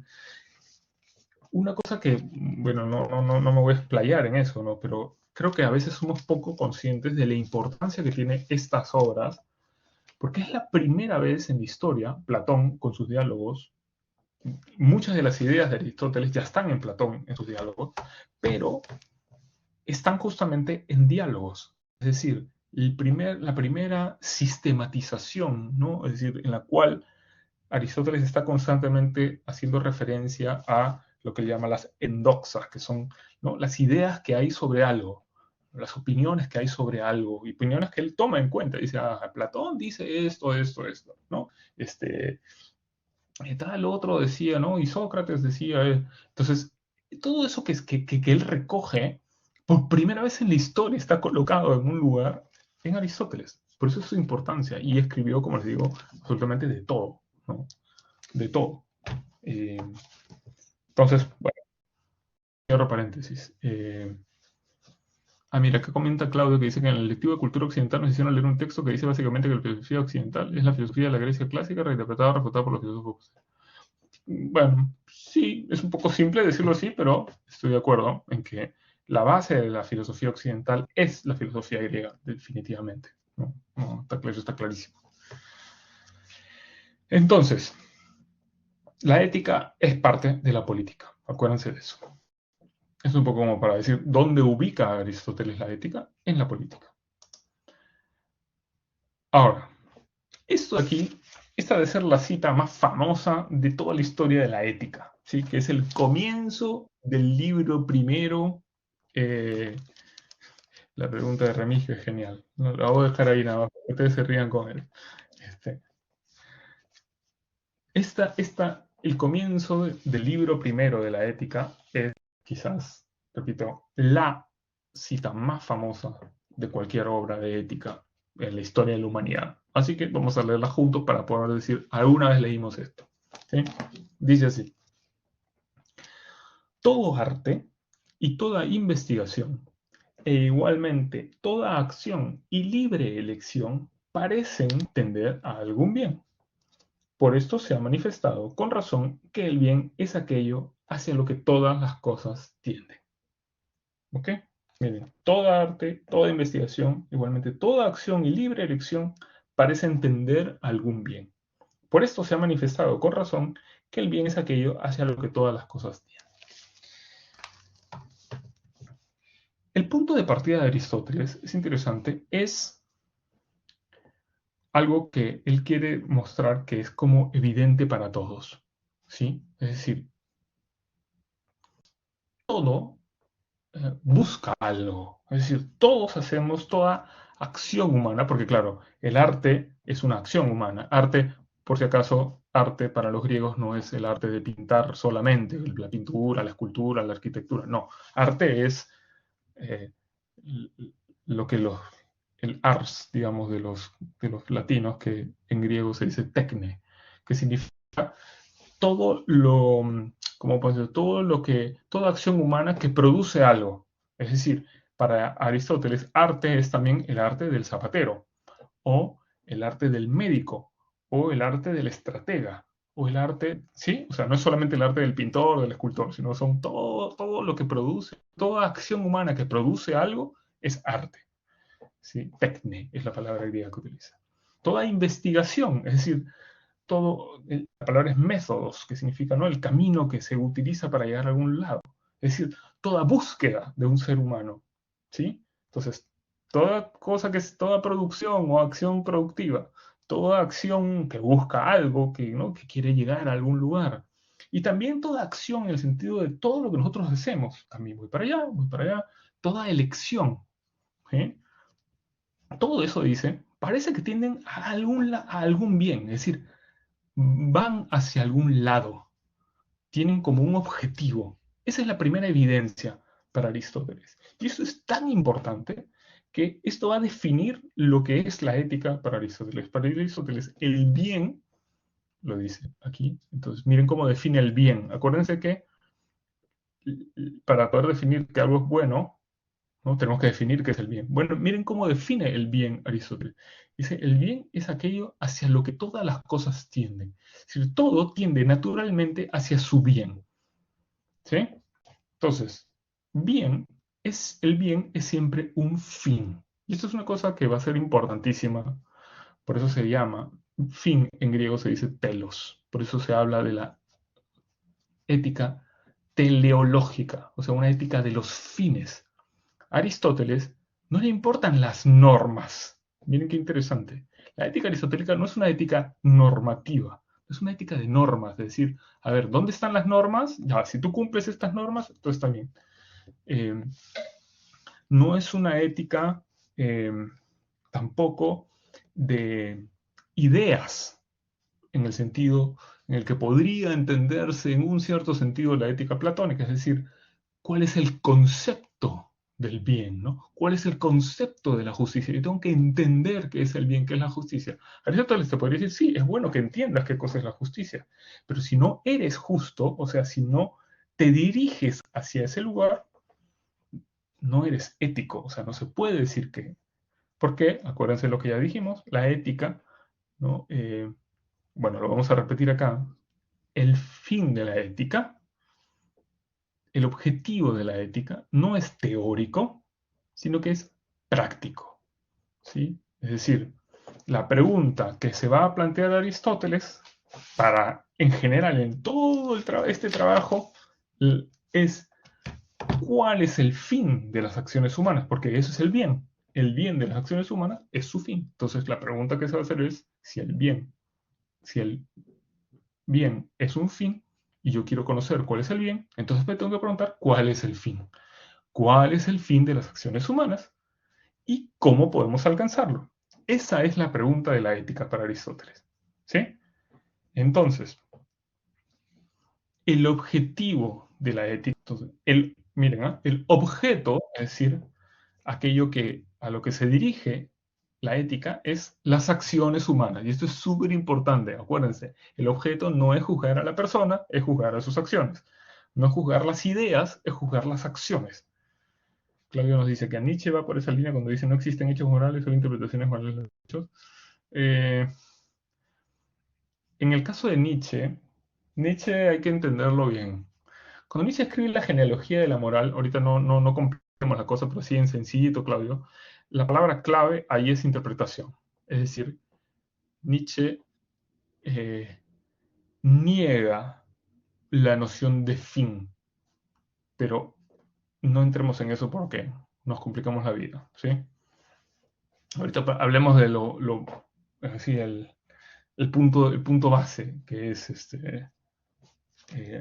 Speaker 1: una cosa que, bueno, no me voy a explayar en eso, ¿no? Pero creo que a veces somos poco conscientes de la importancia que tienen estas obras, porque es la primera vez en la historia, Platón con sus diálogos, muchas de las ideas de Aristóteles ya están en Platón, en sus diálogos, pero están justamente en diálogos. Es decir, la primera sistematización, ¿no?, es decir, en la cual Aristóteles está constantemente haciendo referencia a lo que él llama las endoxas, que son, ¿no?, las ideas que hay sobre algo, las opiniones que hay sobre algo, y opiniones que él toma en cuenta. Dice, Platón dice esto, ¿no? Tal otro decía, ¿no? Y Sócrates decía. Entonces, todo eso que él recoge por primera vez en la historia está colocado en un lugar en Aristóteles. Por eso es su importancia. Y escribió, como les digo, absolutamente de todo, ¿no? De todo. Eh, entonces, bueno, cierro paréntesis. Mira, acá comenta Claudio que dice que en el lectivo de cultura occidental nos hicieron leer un texto que dice básicamente que la filosofía occidental es la filosofía de la Grecia clásica reinterpretada o refutada por los filósofos. Bueno, sí, es un poco simple decirlo así, pero estoy de acuerdo en que la base de la filosofía occidental es la filosofía griega, definitivamente. No, no, eso está clarísimo. Entonces, la ética es parte de la política. Acuérdense de eso. Es un poco como para decir dónde ubica Aristóteles la ética en la política. Ahora, esto de aquí, esta debe ser la cita más famosa de toda la historia de la ética, ¿sí? Que es el comienzo del libro primero. La pregunta de Remigio es genial. La voy a dejar ahí nada más, para que ustedes se rían con él. El comienzo del libro primero de la ética es quizás, repito, la cita más famosa de cualquier obra de ética en la historia de la humanidad. Así que vamos a leerla juntos para poder decir, alguna vez leímos esto. ¿Sí? Dice así: todo arte y toda investigación, e igualmente toda acción y libre elección, parecen tender a algún bien. Por esto se ha manifestado con razón que el bien es aquello hacia lo que todas las cosas tienden. ¿Ok? Miren, toda arte, toda investigación, igualmente toda acción y libre elección parecen tender a algún bien. Por esto se ha manifestado con razón que el bien es aquello hacia lo que todas las cosas tienden. El punto de partida de Aristóteles es interesante, es algo que él quiere mostrar que es como evidente para todos. ¿Sí? Es decir, todo busca algo. Es decir, todos hacemos toda acción humana, porque claro, el arte es una acción humana. Arte, por si acaso, arte para los griegos no es el arte de pintar solamente, la pintura, la escultura, la arquitectura. No, arte es eh, lo que el ars, digamos, de los latinos, que en griego se dice tecne, que significa todo lo, como puede ser, toda acción humana que produce algo. Es decir, para Aristóteles, arte es también el arte del zapatero, o el arte del médico, o el arte del estratega, o el arte, ¿sí? O sea, no es solamente el arte del pintor, del escultor, sino son todo lo que produce, toda acción humana que produce algo es arte. ¿Sí? Tecne es la palabra griega que utiliza. Toda investigación, es decir, la palabra es métodos, que significa, ¿no?, el camino que se utiliza para llegar a algún lado. Es decir, toda búsqueda de un ser humano. ¿Sí? Entonces, toda cosa que es toda producción o acción productiva, toda acción que busca algo, ¿no?, que quiere llegar a algún lugar. Y también toda acción en el sentido de todo lo que nosotros hacemos. También voy para allá, toda elección. ¿Sí? Todo eso dice, parece que tienden a algún bien, es decir, van hacia algún lado, tienen como un objetivo. Esa es la primera evidencia para Aristóteles. Y eso es tan importante que esto va a definir lo que es la ética para Aristóteles. Para Aristóteles, el bien, lo dice aquí, entonces miren cómo define el bien. Acuérdense que para poder definir que algo es bueno, ¿no?, tenemos que definir qué es el bien. Bueno, miren cómo define el bien Aristóteles. Dice, el bien es aquello hacia lo que todas las cosas tienden. Es decir, todo tiende naturalmente hacia su bien. ¿Sí? Entonces, el bien es siempre un fin. Y esto es una cosa que va a ser importantísima. Por eso se llama, fin en griego se dice telos. Por eso se habla de la ética teleológica, o sea, una ética de los fines. A Aristóteles no le importan las normas. Miren qué interesante. La ética aristotélica no es una ética normativa, es una ética de normas. Es decir, a ver, ¿dónde están las normas? Ya, si tú cumples estas normas, todo está bien. No es una ética tampoco de ideas, en el sentido en el que podría entenderse en un cierto sentido la ética platónica, es decir, ¿cuál es el concepto del bien, ¿no? ¿Cuál es el concepto de la justicia? Yo tengo que entender qué es el bien, qué es la justicia. Aristóteles te podría decir, sí, es bueno que entiendas qué cosa es la justicia, pero si no eres justo, o sea, si no te diriges hacia ese lugar, no eres ético, o sea, no se puede decir que. Porque, acuérdense lo que ya dijimos, la ética, ¿no? Bueno, lo vamos a repetir acá. El fin de la ética, el objetivo de la ética, no es teórico, sino que es práctico, ¿sí? Es decir, la pregunta que se va a plantear Aristóteles para, en general, en todo este trabajo, es ¿cuál es el fin de las acciones humanas? Porque eso es el bien. El bien de las acciones humanas es su fin. Entonces la pregunta que se va a hacer es si el bien es un fin y yo quiero conocer cuál es el bien, entonces me tengo que preguntar cuál es el fin. ¿Cuál es el fin de las acciones humanas? ¿Y cómo podemos alcanzarlo? Esa es la pregunta de la ética para Aristóteles. ¿Sí? Entonces, el objetivo de la ética, entonces, miren, el objeto, es decir, aquello a lo que se dirige la ética es las acciones humanas. Y esto es súper importante, acuérdense. El objeto no es juzgar a la persona, es juzgar a sus acciones. No es juzgar las ideas, es juzgar las acciones. Claudio nos dice que a Nietzsche va por esa línea cuando dice no existen hechos morales, solo interpretaciones morales de los hechos. En el caso de Nietzsche, Nietzsche hay que entenderlo bien. Cuando Nietzsche escribe la genealogía de la moral, ahorita no compliquemos la cosa, pero sí en sencillito, Claudio, la palabra clave ahí es interpretación. Es decir, Nietzsche niega la noción de fin, pero no entremos en eso porque nos complicamos la vida, ¿sí? Ahorita hablemos de es decir, el punto base que es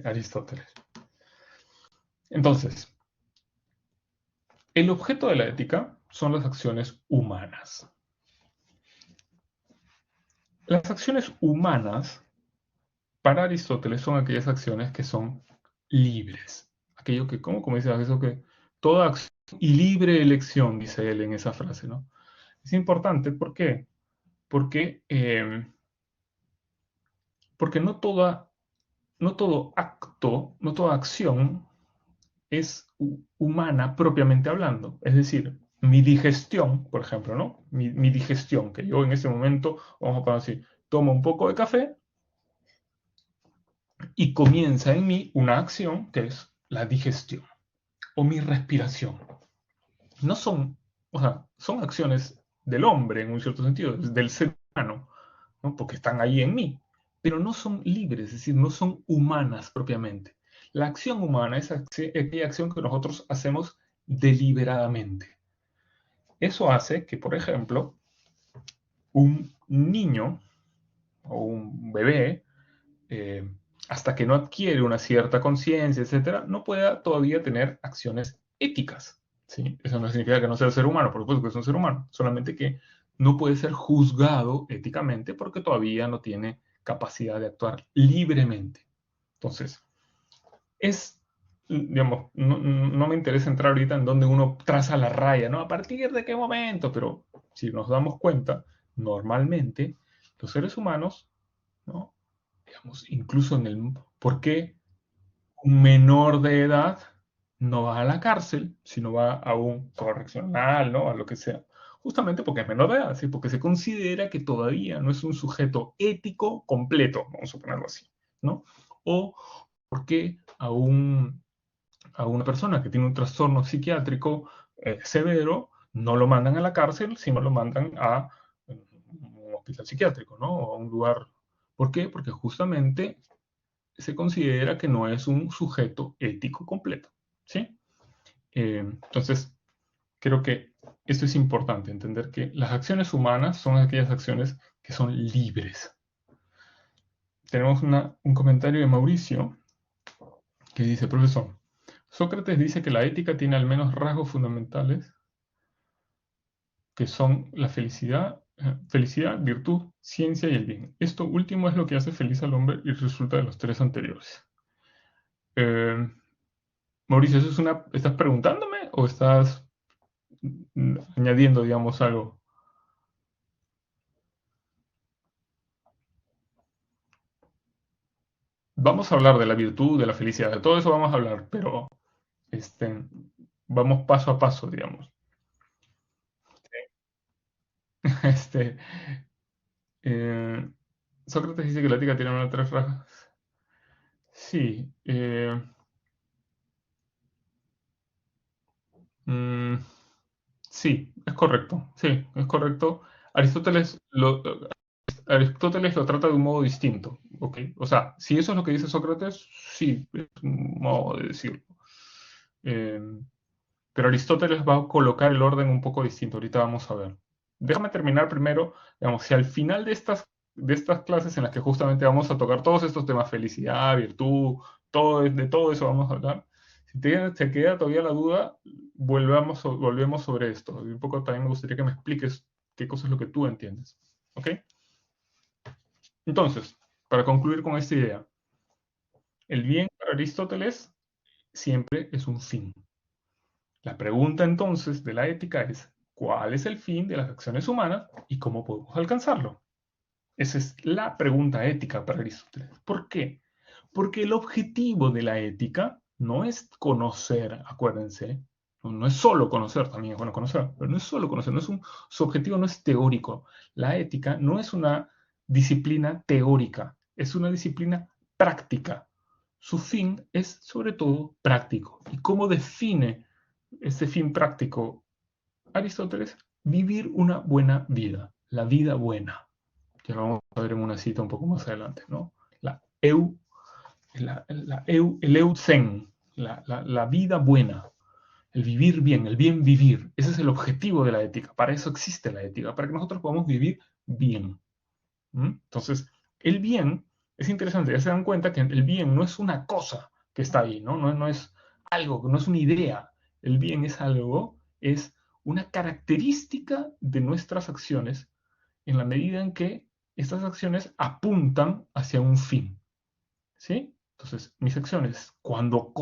Speaker 1: Aristóteles. Entonces, el objeto de la ética son las acciones humanas. Las acciones humanas, para Aristóteles, son aquellas acciones que son libres. Aquello que, como dice eso que toda acción y libre elección, dice él en esa frase, ¿no? Es importante, ¿por qué? Porque no todo acto, no toda acción es humana propiamente hablando. Es decir, mi digestión, por ejemplo, ¿no? Mi digestión, que yo en ese momento, vamos a poner así, tomo un poco de café y comienza en mí una acción que es la digestión o mi respiración. No son, o sea, son acciones del hombre en un cierto sentido, del ser humano, ¿no? Porque están ahí en mí, pero no son libres, es decir, no son humanas propiamente. La acción humana es aquella acción que nosotros hacemos deliberadamente. Eso hace que, por ejemplo, un niño o un bebé, hasta que no adquiere una cierta conciencia, etcétera, no pueda todavía tener acciones éticas. ¿Sí? Eso no significa que no sea ser humano, por supuesto que es un ser humano, solamente que no puede ser juzgado éticamente porque todavía no tiene capacidad de actuar libremente. Entonces, digamos, no me interesa entrar ahorita en donde uno traza la raya, ¿no? ¿A partir de qué momento? Pero si nos damos cuenta, normalmente los seres humanos, ¿no? Digamos, incluso ¿por qué un menor de edad no va a la cárcel, sino va a un correccional, ¿no? A lo que sea? Justamente porque es menor de edad, ¿sí? Porque se considera que todavía no es un sujeto ético completo, vamos a ponerlo así, ¿no? O porque a una persona que tiene un trastorno psiquiátrico severo, no lo mandan a la cárcel, sino lo mandan a un hospital psiquiátrico, ¿no? O a un lugar. ¿Por qué? Porque justamente se considera que no es un sujeto ético completo, ¿sí? Entonces, creo que esto es importante, entender que las acciones humanas son aquellas acciones que son libres. Tenemos un comentario de Mauricio que dice, profesor, Sócrates dice que la ética tiene al menos rasgos fundamentales que son la felicidad, virtud, ciencia y el bien. Esto último es lo que hace feliz al hombre y resulta de los tres anteriores. Mauricio, ¿estás preguntándome o estás añadiendo, digamos, algo. Vamos a hablar de la virtud, de la felicidad, de todo eso vamos a hablar, pero vamos paso a paso, digamos. Este, eh, Sócrates dice que la ética tiene una de tres rasgos. Sí. Mm, sí, es correcto. Sí, es correcto. Aristóteles lo, Aristóteles lo trata de un modo distinto, ¿ok? O sea, si eso es lo que dice Sócrates, sí, es un modo de decirlo. Eh, pero Aristóteles va a colocar el orden un poco distinto. Ahorita vamos a ver. Déjame terminar primero, digamos, si al final de estas clases en las que justamente vamos a tocar todos estos temas, felicidad, virtud, de todo eso vamos a hablar. Si te queda todavía la duda, volvemos sobre esto. Y un poco también me gustaría que me expliques qué cosa es lo que tú entiendes. ¿Ok? Entonces, para concluir con esta idea, el bien para Aristóteles siempre es un fin. La pregunta entonces de la ética es, ¿cuál es el fin de las acciones humanas y cómo podemos alcanzarlo? Esa es la pregunta ética para Aristóteles. ¿Por qué? Porque el objetivo de la ética no es conocer, acuérdense, no es solo conocer, también es bueno conocer, pero no es solo conocer, su objetivo no es teórico. La ética no es una disciplina teórica, es una disciplina práctica. Su fin es sobre todo práctico. ¿Y cómo define ese fin práctico Aristóteles? Vivir una buena vida, la vida buena. Ya lo vamos a ver en una cita un poco más adelante, ¿no? La eu, el eusen, la vida buena, el vivir bien, el bien vivir. Ese es el objetivo de la ética. Para eso existe la ética, para que nosotros podamos vivir bien. Entonces, el bien es interesante. Ya se dan cuenta que el bien no es una cosa que está ahí, ¿no? No es algo, no es una idea. El bien es algo, es una característica de nuestras acciones en la medida en que estas acciones apuntan hacia un fin. ¿Sí? Entonces, mis acciones, cuando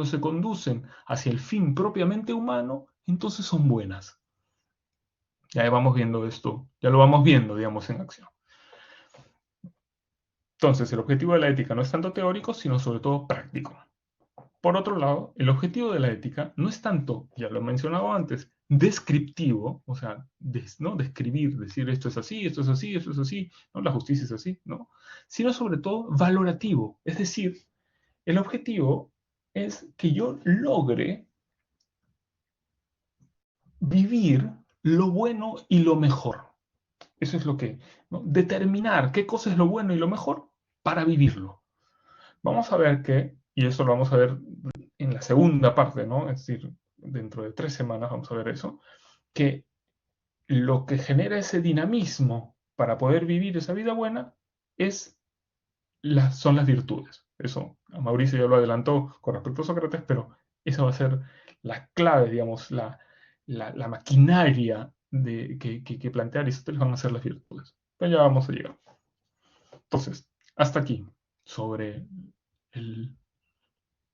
Speaker 1: se conducen hacia el fin propiamente humano, entonces son buenas. Ya vamos viendo esto, ya lo vamos viendo, digamos, en acción. Entonces, el objetivo de la ética no es tanto teórico, sino sobre todo práctico. Por otro lado, el objetivo de la ética no es tanto, ya lo he mencionado antes, descriptivo, o sea, ¿no? Describir, decir esto es así, esto es así, esto es así, ¿no? La justicia es así, ¿no? Sino sobre todo valorativo, es decir, el objetivo es que yo logre vivir lo bueno y lo mejor. Eso es lo que, ¿no? Determinar qué cosa es lo bueno y lo mejor para vivirlo. Vamos a ver que, y eso lo vamos a ver en la segunda parte, ¿no? Es decir, dentro de 3 semanas vamos a ver eso, que lo que genera ese dinamismo para poder vivir esa vida buena son las virtudes. Eso, Mauricio ya lo adelantó con respecto a Sócrates, pero esa va a ser la clave, digamos, la maquinaria que plantea Aristóteles van a ser las virtudes. Pero ya vamos a llegar. Entonces, hasta aquí, sobre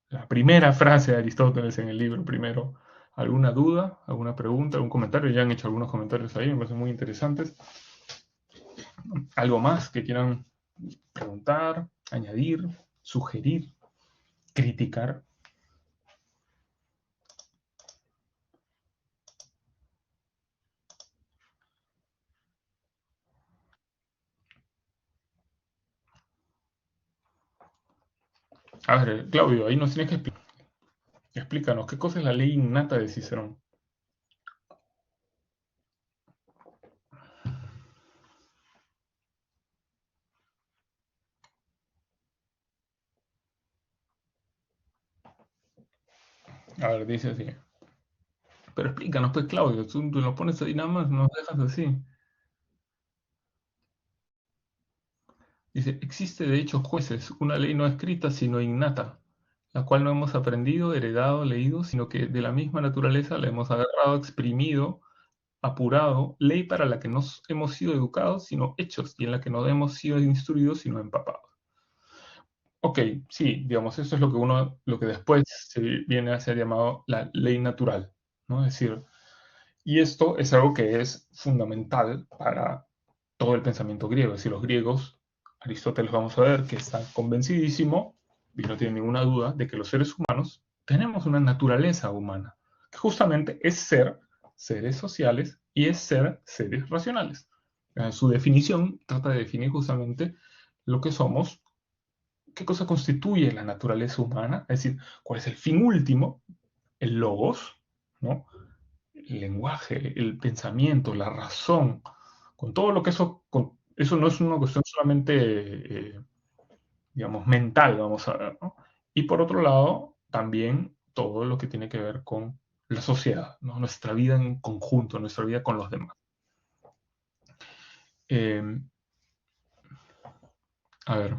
Speaker 1: la primera frase de Aristóteles en el libro primero. ¿Alguna duda, alguna pregunta, algún comentario? Ya han hecho algunos comentarios ahí, me parecen muy interesantes. ¿Algo más que quieran preguntar, añadir, sugerir, criticar? A ver, Claudio, ahí nos tienes que explicar. Explícanos, ¿qué cosa es la ley innata de Cicerón? A ver, dice así. Pero explícanos, pues, Claudio, tú nos pones ahí nada más, nos dejas así. Dice, existe de hecho, jueces, una ley no escrita, sino innata, la cual no hemos aprendido, heredado, leído, sino que de la misma naturaleza la hemos agarrado, exprimido, apurado, ley para la que no hemos sido educados, sino hechos, y en la que no hemos sido instruidos, sino empapados. Ok, sí, digamos, eso es lo que después se viene a ser llamado la ley natural, ¿no? Es decir, y esto es algo que es fundamental para todo el pensamiento griego. Es decir, los griegos, Aristóteles vamos a ver que está convencidísimo, y no tiene ninguna duda, de que los seres humanos tenemos una naturaleza humana, que justamente es ser seres sociales y es ser seres racionales. Su definición trata de definir justamente lo que somos, qué cosa constituye la naturaleza humana, es decir, cuál es el fin último, el logos, ¿no? El lenguaje, el pensamiento, la razón, con todo lo que eso no es una cuestión solamente, digamos, mental, vamos a ver, ¿no? Y por otro lado, también todo lo que tiene que ver con la sociedad, ¿no? Nuestra vida en conjunto, nuestra vida con los demás. Eh, a ver.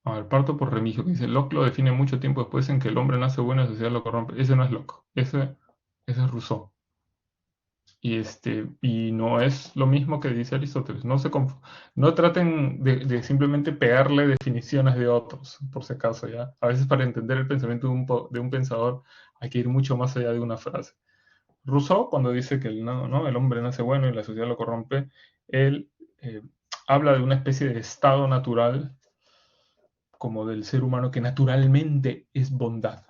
Speaker 1: A ver, parto por Remigio, que dice, Locke lo define mucho tiempo después en que el hombre nace bueno y la sociedad lo corrompe. Ese no es Locke, ese es Rousseau. Y no es lo mismo que dice Aristóteles. No traten de simplemente pegarle definiciones de otros, por si acaso, ¿ya? A veces para entender el pensamiento de un pensador hay que ir mucho más allá de una frase. Rousseau, cuando dice que el hombre nace bueno y la sociedad lo corrompe, él habla de una especie de estado natural como del ser humano que naturalmente es bondad.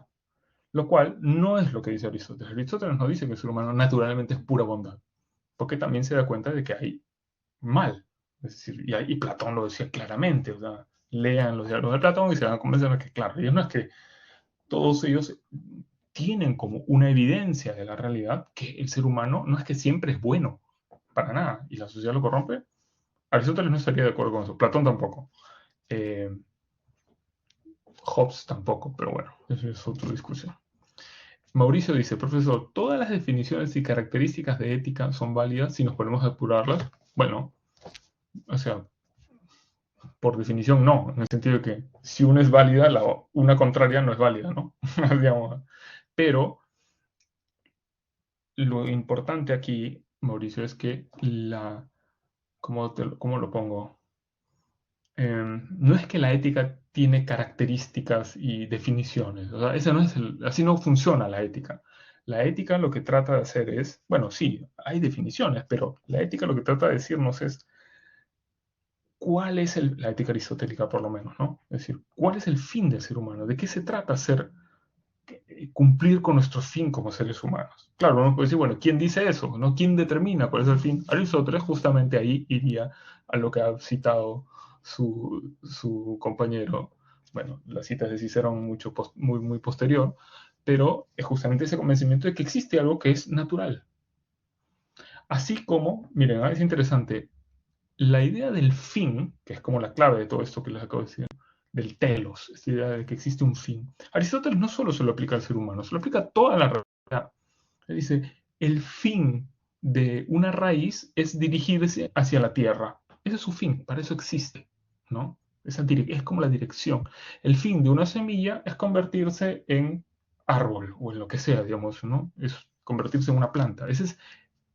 Speaker 1: Lo cual no es lo que dice Aristóteles. Aristóteles no dice que el ser humano naturalmente es pura bondad, porque también se da cuenta de que hay mal. Es decir, y Platón lo decía claramente. O sea, lean los diálogos de Platón y se van a convencer de que, claro, ellos no es que todos ellos tienen como una evidencia de la realidad que el ser humano no es que siempre es bueno, para nada, y la sociedad lo corrompe. Aristóteles no estaría de acuerdo con eso, Platón tampoco. Hobbes tampoco, pero bueno, eso es otra discusión. Mauricio dice, profesor, ¿todas las definiciones y características de ética son válidas si nos ponemos a depurarlas? Bueno, o sea, por definición no, en el sentido de que si una es válida, una contraria no es válida, ¿no? Digamos. Pero lo importante aquí, Mauricio, es que ¿cómo lo pongo? No es que la ética tiene características y definiciones. O sea, así no funciona la ética. La ética lo que trata de hacer es, bueno, sí, hay definiciones, pero la ética lo que trata de decirnos es cuál es la ética aristotélica por lo menos, ¿no? Es decir, cuál es el fin del ser humano, de qué se trata cumplir con nuestro fin como seres humanos. Claro, uno puede decir, bueno, ¿quién dice eso? ¿No? ¿Quién determina cuál es el fin? Aristóteles justamente ahí iría a lo que ha citado su compañero. Bueno, las citas de Cicerón muy posterior, pero es justamente ese convencimiento de que existe algo que es natural. Así como, miren, es interesante, la idea del fin, que es como la clave de todo esto que les acabo de decir, del telos, esta idea de que existe un fin. Aristóteles no solo se lo aplica al ser humano, se lo aplica a toda la realidad. Él dice, el fin de una raíz es dirigirse hacia la tierra. Ese es su fin, para eso existe, ¿no? Es como la dirección. El fin de una semilla es convertirse en árbol o en lo que sea, digamos, ¿no? Es convertirse en una planta. Ese es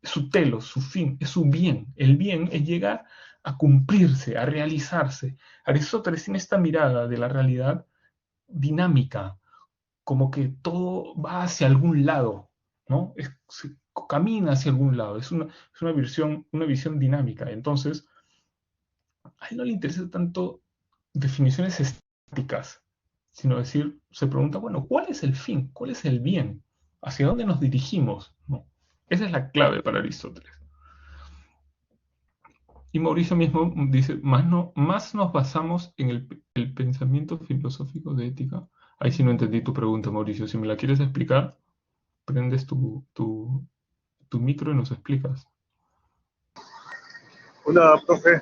Speaker 1: su telos, su fin, es su bien. El bien es llegar a cumplirse, a realizarse. Aristóteles tiene esta mirada de la realidad dinámica, como que todo va hacia algún lado, ¿no? Camina hacia algún lado, es una visión dinámica. Entonces, a él no le interesa tanto definiciones estáticas, sino decir, se pregunta, bueno, ¿cuál es el fin? ¿Cuál es el bien? ¿Hacia dónde nos dirigimos? ¿No? Esa es la clave para Aristóteles. Y Mauricio mismo dice, más nos basamos en el pensamiento filosófico de ética. Ahí sí no entendí tu pregunta, Mauricio. Si me la quieres explicar, prendes tu micro y nos explicas.
Speaker 4: Hola, profe.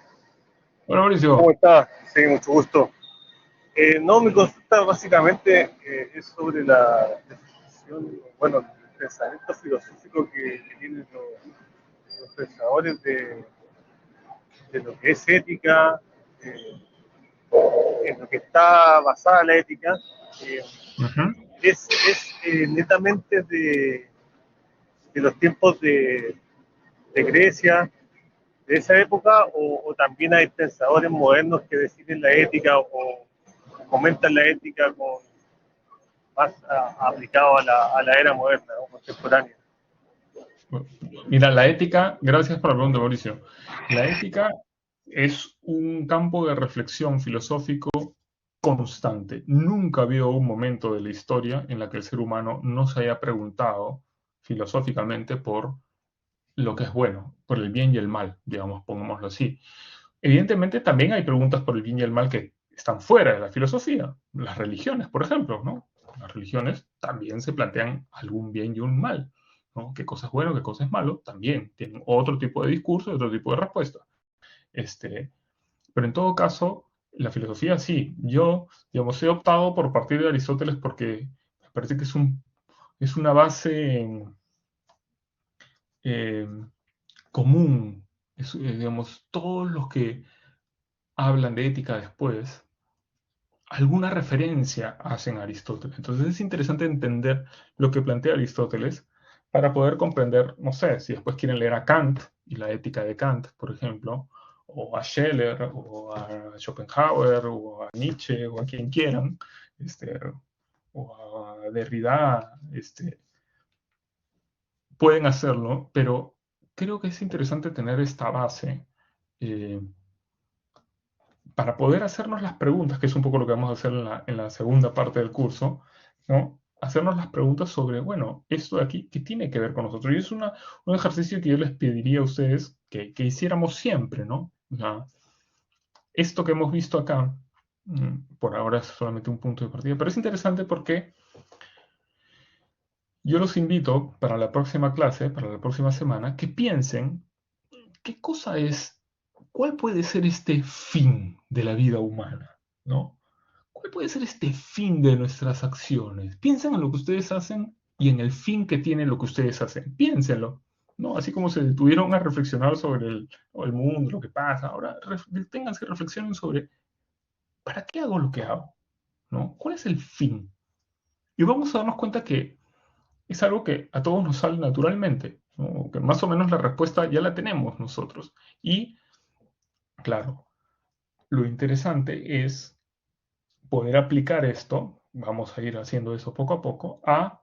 Speaker 1: Hola,
Speaker 4: ¿Cómo
Speaker 1: Mauricio.
Speaker 4: está? Sí, mucho gusto. No, mi consulta básicamente es sobre la definición, bueno, el pensamiento filosófico que tienen los pensadores de lo que es ética, eh, en lo que está basada la ética. Eh,
Speaker 1: Ujú.
Speaker 4: es netamente de los tiempos de Grecia, de esa época, o también hay pensadores modernos que definen la ética o comentan la ética más aplicado a la era moderna, ¿no? Contemporánea.
Speaker 1: Mira, la ética, gracias por la pregunta, Mauricio. La ética es un campo de reflexión filosófico constante. Nunca ha habido un momento de la historia en la que el ser humano no se haya preguntado filosóficamente por lo que es bueno, por el bien y el mal, digamos, pongámoslo así. Evidentemente también hay preguntas por el bien y el mal que están fuera de la filosofía. Las religiones, por ejemplo, ¿no? Las religiones también se plantean algún bien y un mal, ¿no? ¿Qué cosa es bueno, qué cosa es malo? También tienen otro tipo de discurso y otro tipo de respuesta. Pero en todo caso, la filosofía sí. Yo, digamos, he optado por partir de Aristóteles porque me parece que es una base eh, común. Digamos, todos los que hablan de ética después, alguna referencia hacen a Aristóteles. Entonces es interesante entender lo que plantea Aristóteles para poder comprender, no sé, si después quieren leer a Kant y la ética de Kant, por ejemplo, o a Scheller, o a Schopenhauer, o a Nietzsche, o a quien quieran, o a Derrida, pueden hacerlo, pero creo que es interesante tener esta base eh, para poder hacernos las preguntas, que es un poco lo que vamos a hacer en la segunda parte del curso, ¿no? Hacernos las preguntas sobre, bueno, esto de aquí, ¿qué tiene que ver con nosotros? Y es un ejercicio que yo les pediría a ustedes que hiciéramos siempre, ¿no? O sea, esto que hemos visto acá, por ahora es solamente un punto de partida, pero es interesante porque yo los invito para la próxima clase, para la próxima semana, que piensen qué cosa es, cuál puede ser este fin de la vida humana, ¿no? ¿Cuál puede ser este fin de nuestras acciones? Piensen en lo que ustedes hacen y en el fin que tiene lo que ustedes hacen. Piénsenlo, ¿no? Así como se detuvieron a reflexionar sobre el mundo, lo que pasa, ahora deténganse y reflexionen sobre ¿para qué hago lo que hago? ¿No? ¿Cuál es el fin? Y vamos a darnos cuenta que es algo que a todos nos sale naturalmente, ¿no? Que más o menos la respuesta ya la tenemos nosotros. Y, claro, lo interesante es poder aplicar esto, vamos a ir haciendo eso poco a poco, a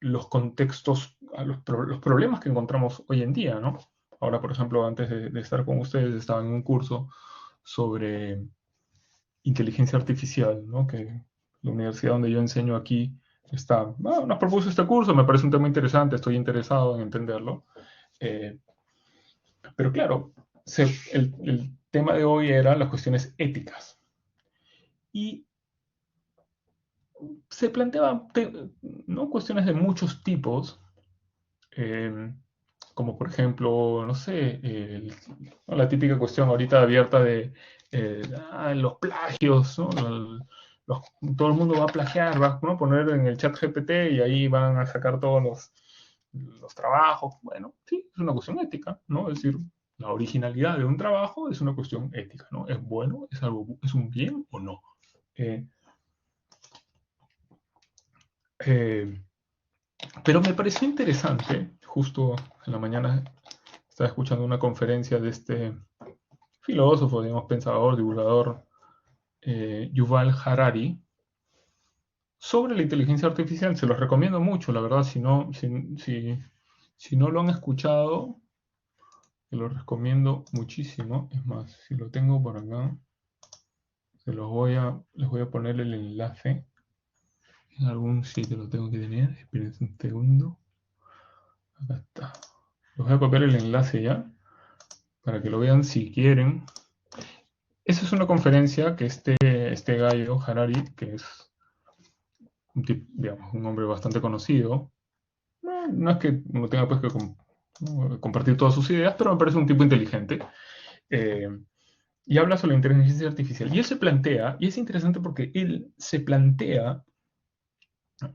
Speaker 1: los contextos, a los problemas que encontramos hoy en día, ¿no? Ahora, por ejemplo, antes de estar con ustedes, estaba en un curso sobre inteligencia artificial, ¿no? Que la universidad donde yo enseño aquí nos propuso este curso, me parece un tema interesante, estoy interesado en entenderlo. Eh, pero claro, el tema de hoy era las cuestiones éticas. Y se planteaban, ¿no? Cuestiones de muchos tipos, eh, como por ejemplo, no sé, ¿no? La típica cuestión ahorita abierta de los plagios, ¿no? Todo el mundo va a plagiar, va a poner en el chat GPT y ahí van a sacar todos los trabajos. Bueno, sí, es una cuestión ética, ¿no? Es decir, la originalidad de un trabajo es una cuestión ética, ¿no? ¿Es bueno? ¿Es un bien o no? Eh, eh, Pero me pareció interesante, justo en la mañana estaba escuchando una conferencia de este filósofo, digamos, pensador, divulgador, Yuval Harari, sobre la inteligencia artificial. Se los recomiendo mucho, la verdad, si no lo han escuchado, se los recomiendo muchísimo. Es más, si lo tengo por acá, les voy a poner el enlace. En algún sitio lo tengo que tener. Esperen un segundo. Acá está. Les voy a copiar el enlace ya, para que lo vean si quieren. Esa es una conferencia que este gallo, Harari, que es digamos, un hombre bastante conocido, no es que uno tenga pues, que compartir todas sus ideas, pero me parece un tipo inteligente. eh, y habla sobre la inteligencia artificial. Y él se plantea, y es interesante porque él se plantea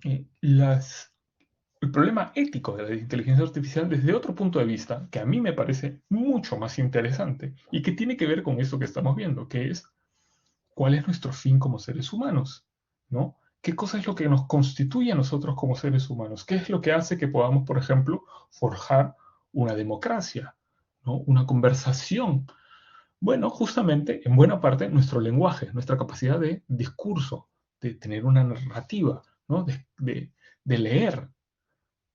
Speaker 1: eh, las el problema ético de la inteligencia artificial desde otro punto de vista que a mí me parece mucho más interesante y que tiene que ver con esto que estamos viendo, que es cuál es nuestro fin como seres humanos, ¿no? ¿Qué cosa es lo que nos constituye a nosotros como seres humanos? ¿Qué es lo que hace que podamos, por ejemplo, forjar una democracia, ¿no? Una conversación. Bueno, justamente, en buena parte, nuestro lenguaje, nuestra capacidad de discurso, de tener una narrativa, ¿no? De leer,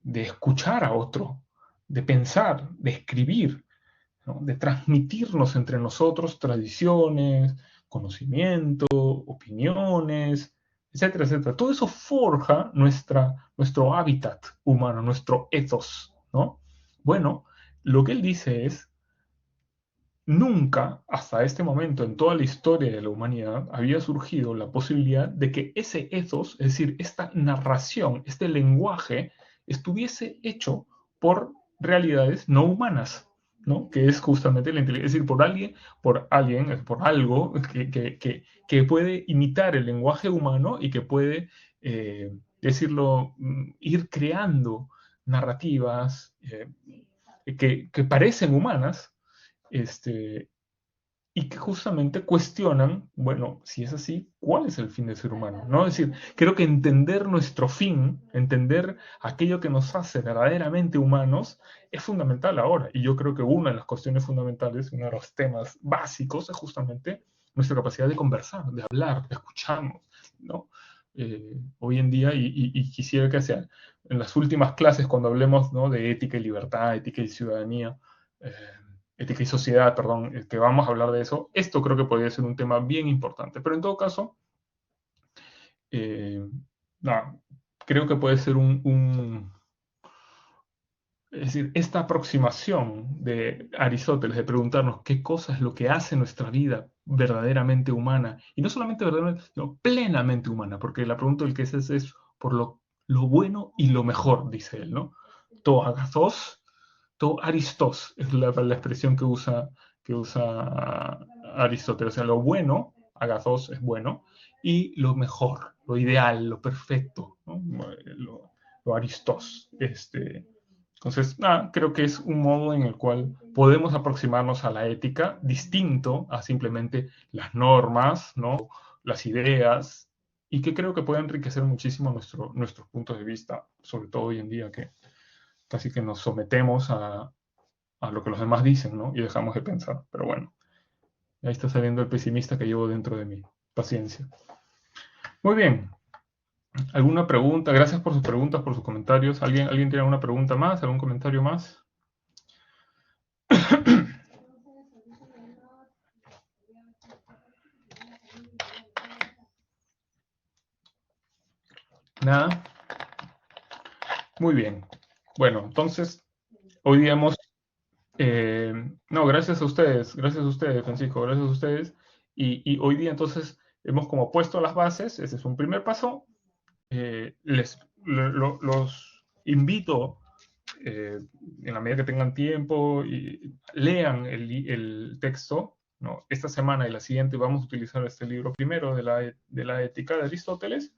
Speaker 1: de escuchar a otro, de pensar, de escribir, ¿no? De transmitirnos entre nosotros tradiciones, conocimiento, opiniones, etcétera, etcétera. Todo eso forja nuestro hábitat humano, nuestro ethos, ¿no? Bueno, lo que él dice es, nunca hasta este momento en toda la historia de la humanidad había surgido la posibilidad de que ese ethos, es decir, esta narración, este lenguaje, estuviese hecho por realidades no humanas, ¿no? Que es justamente la inteligencia, es decir, por algo que puede imitar el lenguaje humano y que puede, decirlo, ir creando narrativas que parecen humanas, este, y que justamente cuestionan, bueno, si es así, ¿cuál es el fin del ser humano? ¿No? Es decir, creo que entender nuestro fin, entender aquello que nos hace verdaderamente humanos, es fundamental ahora. Y yo creo que una de las cuestiones fundamentales, uno de los temas básicos, es justamente nuestra capacidad de conversar, de hablar, de escucharnos, ¿no? Hoy en día, y quisiera que sea en las últimas clases, cuando hablemos, ¿no?, de ética y libertad, ética y ciudadanía, ética y sociedad, perdón, que vamos a hablar de eso, esto creo que podría ser un tema bien importante. Pero en todo caso, no, creo que puede ser es decir, esta aproximación de Aristóteles de preguntarnos qué cosa es lo que hace nuestra vida verdaderamente humana, y no solamente verdaderamente, sino plenamente humana, porque la pregunta del que es por lo bueno y lo mejor, dice él, ¿no? To agathos, to aristos, es la expresión que usa Aristóteles. O sea, lo bueno, agathos es bueno, y lo mejor, lo ideal, lo perfecto, ¿no? Lo aristos. Entonces, creo que es un modo en el cual podemos aproximarnos a la ética distinto a simplemente las normas, ¿no?, las ideas, y que creo que puede enriquecer muchísimo nuestros puntos de vista, sobre todo hoy en día que casi que nos sometemos a lo que los demás dicen, ¿no? Y dejamos de pensar. Pero bueno, ahí está saliendo el pesimista que llevo dentro de mí. Paciencia. Muy bien. ¿Alguna pregunta? Gracias por sus preguntas, por sus comentarios. ¿Alguien tiene alguna pregunta más? ¿Algún comentario más? Nada. Muy bien. Bueno, entonces, hoy día hemos... no, gracias a ustedes, Francisco, gracias a ustedes. Y hoy día entonces hemos como puesto las bases, ese es un primer paso. Los invito, en la medida que tengan tiempo, y lean el texto, ¿no? Esta semana y la siguiente vamos a utilizar este libro primero de la ética de Aristóteles.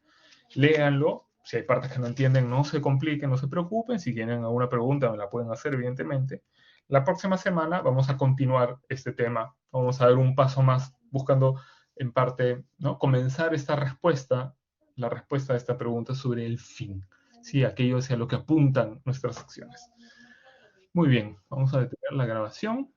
Speaker 1: Léanlo. Si hay partes que no entienden, no se compliquen, no se preocupen. Si tienen alguna pregunta, me la pueden hacer, evidentemente. La próxima semana vamos a continuar este tema. Vamos a dar un paso más buscando, en parte, ¿no?, comenzar la respuesta a esta pregunta sobre el fin. Sí, aquello hacia lo que apuntan nuestras acciones. Muy bien, vamos a detener la grabación.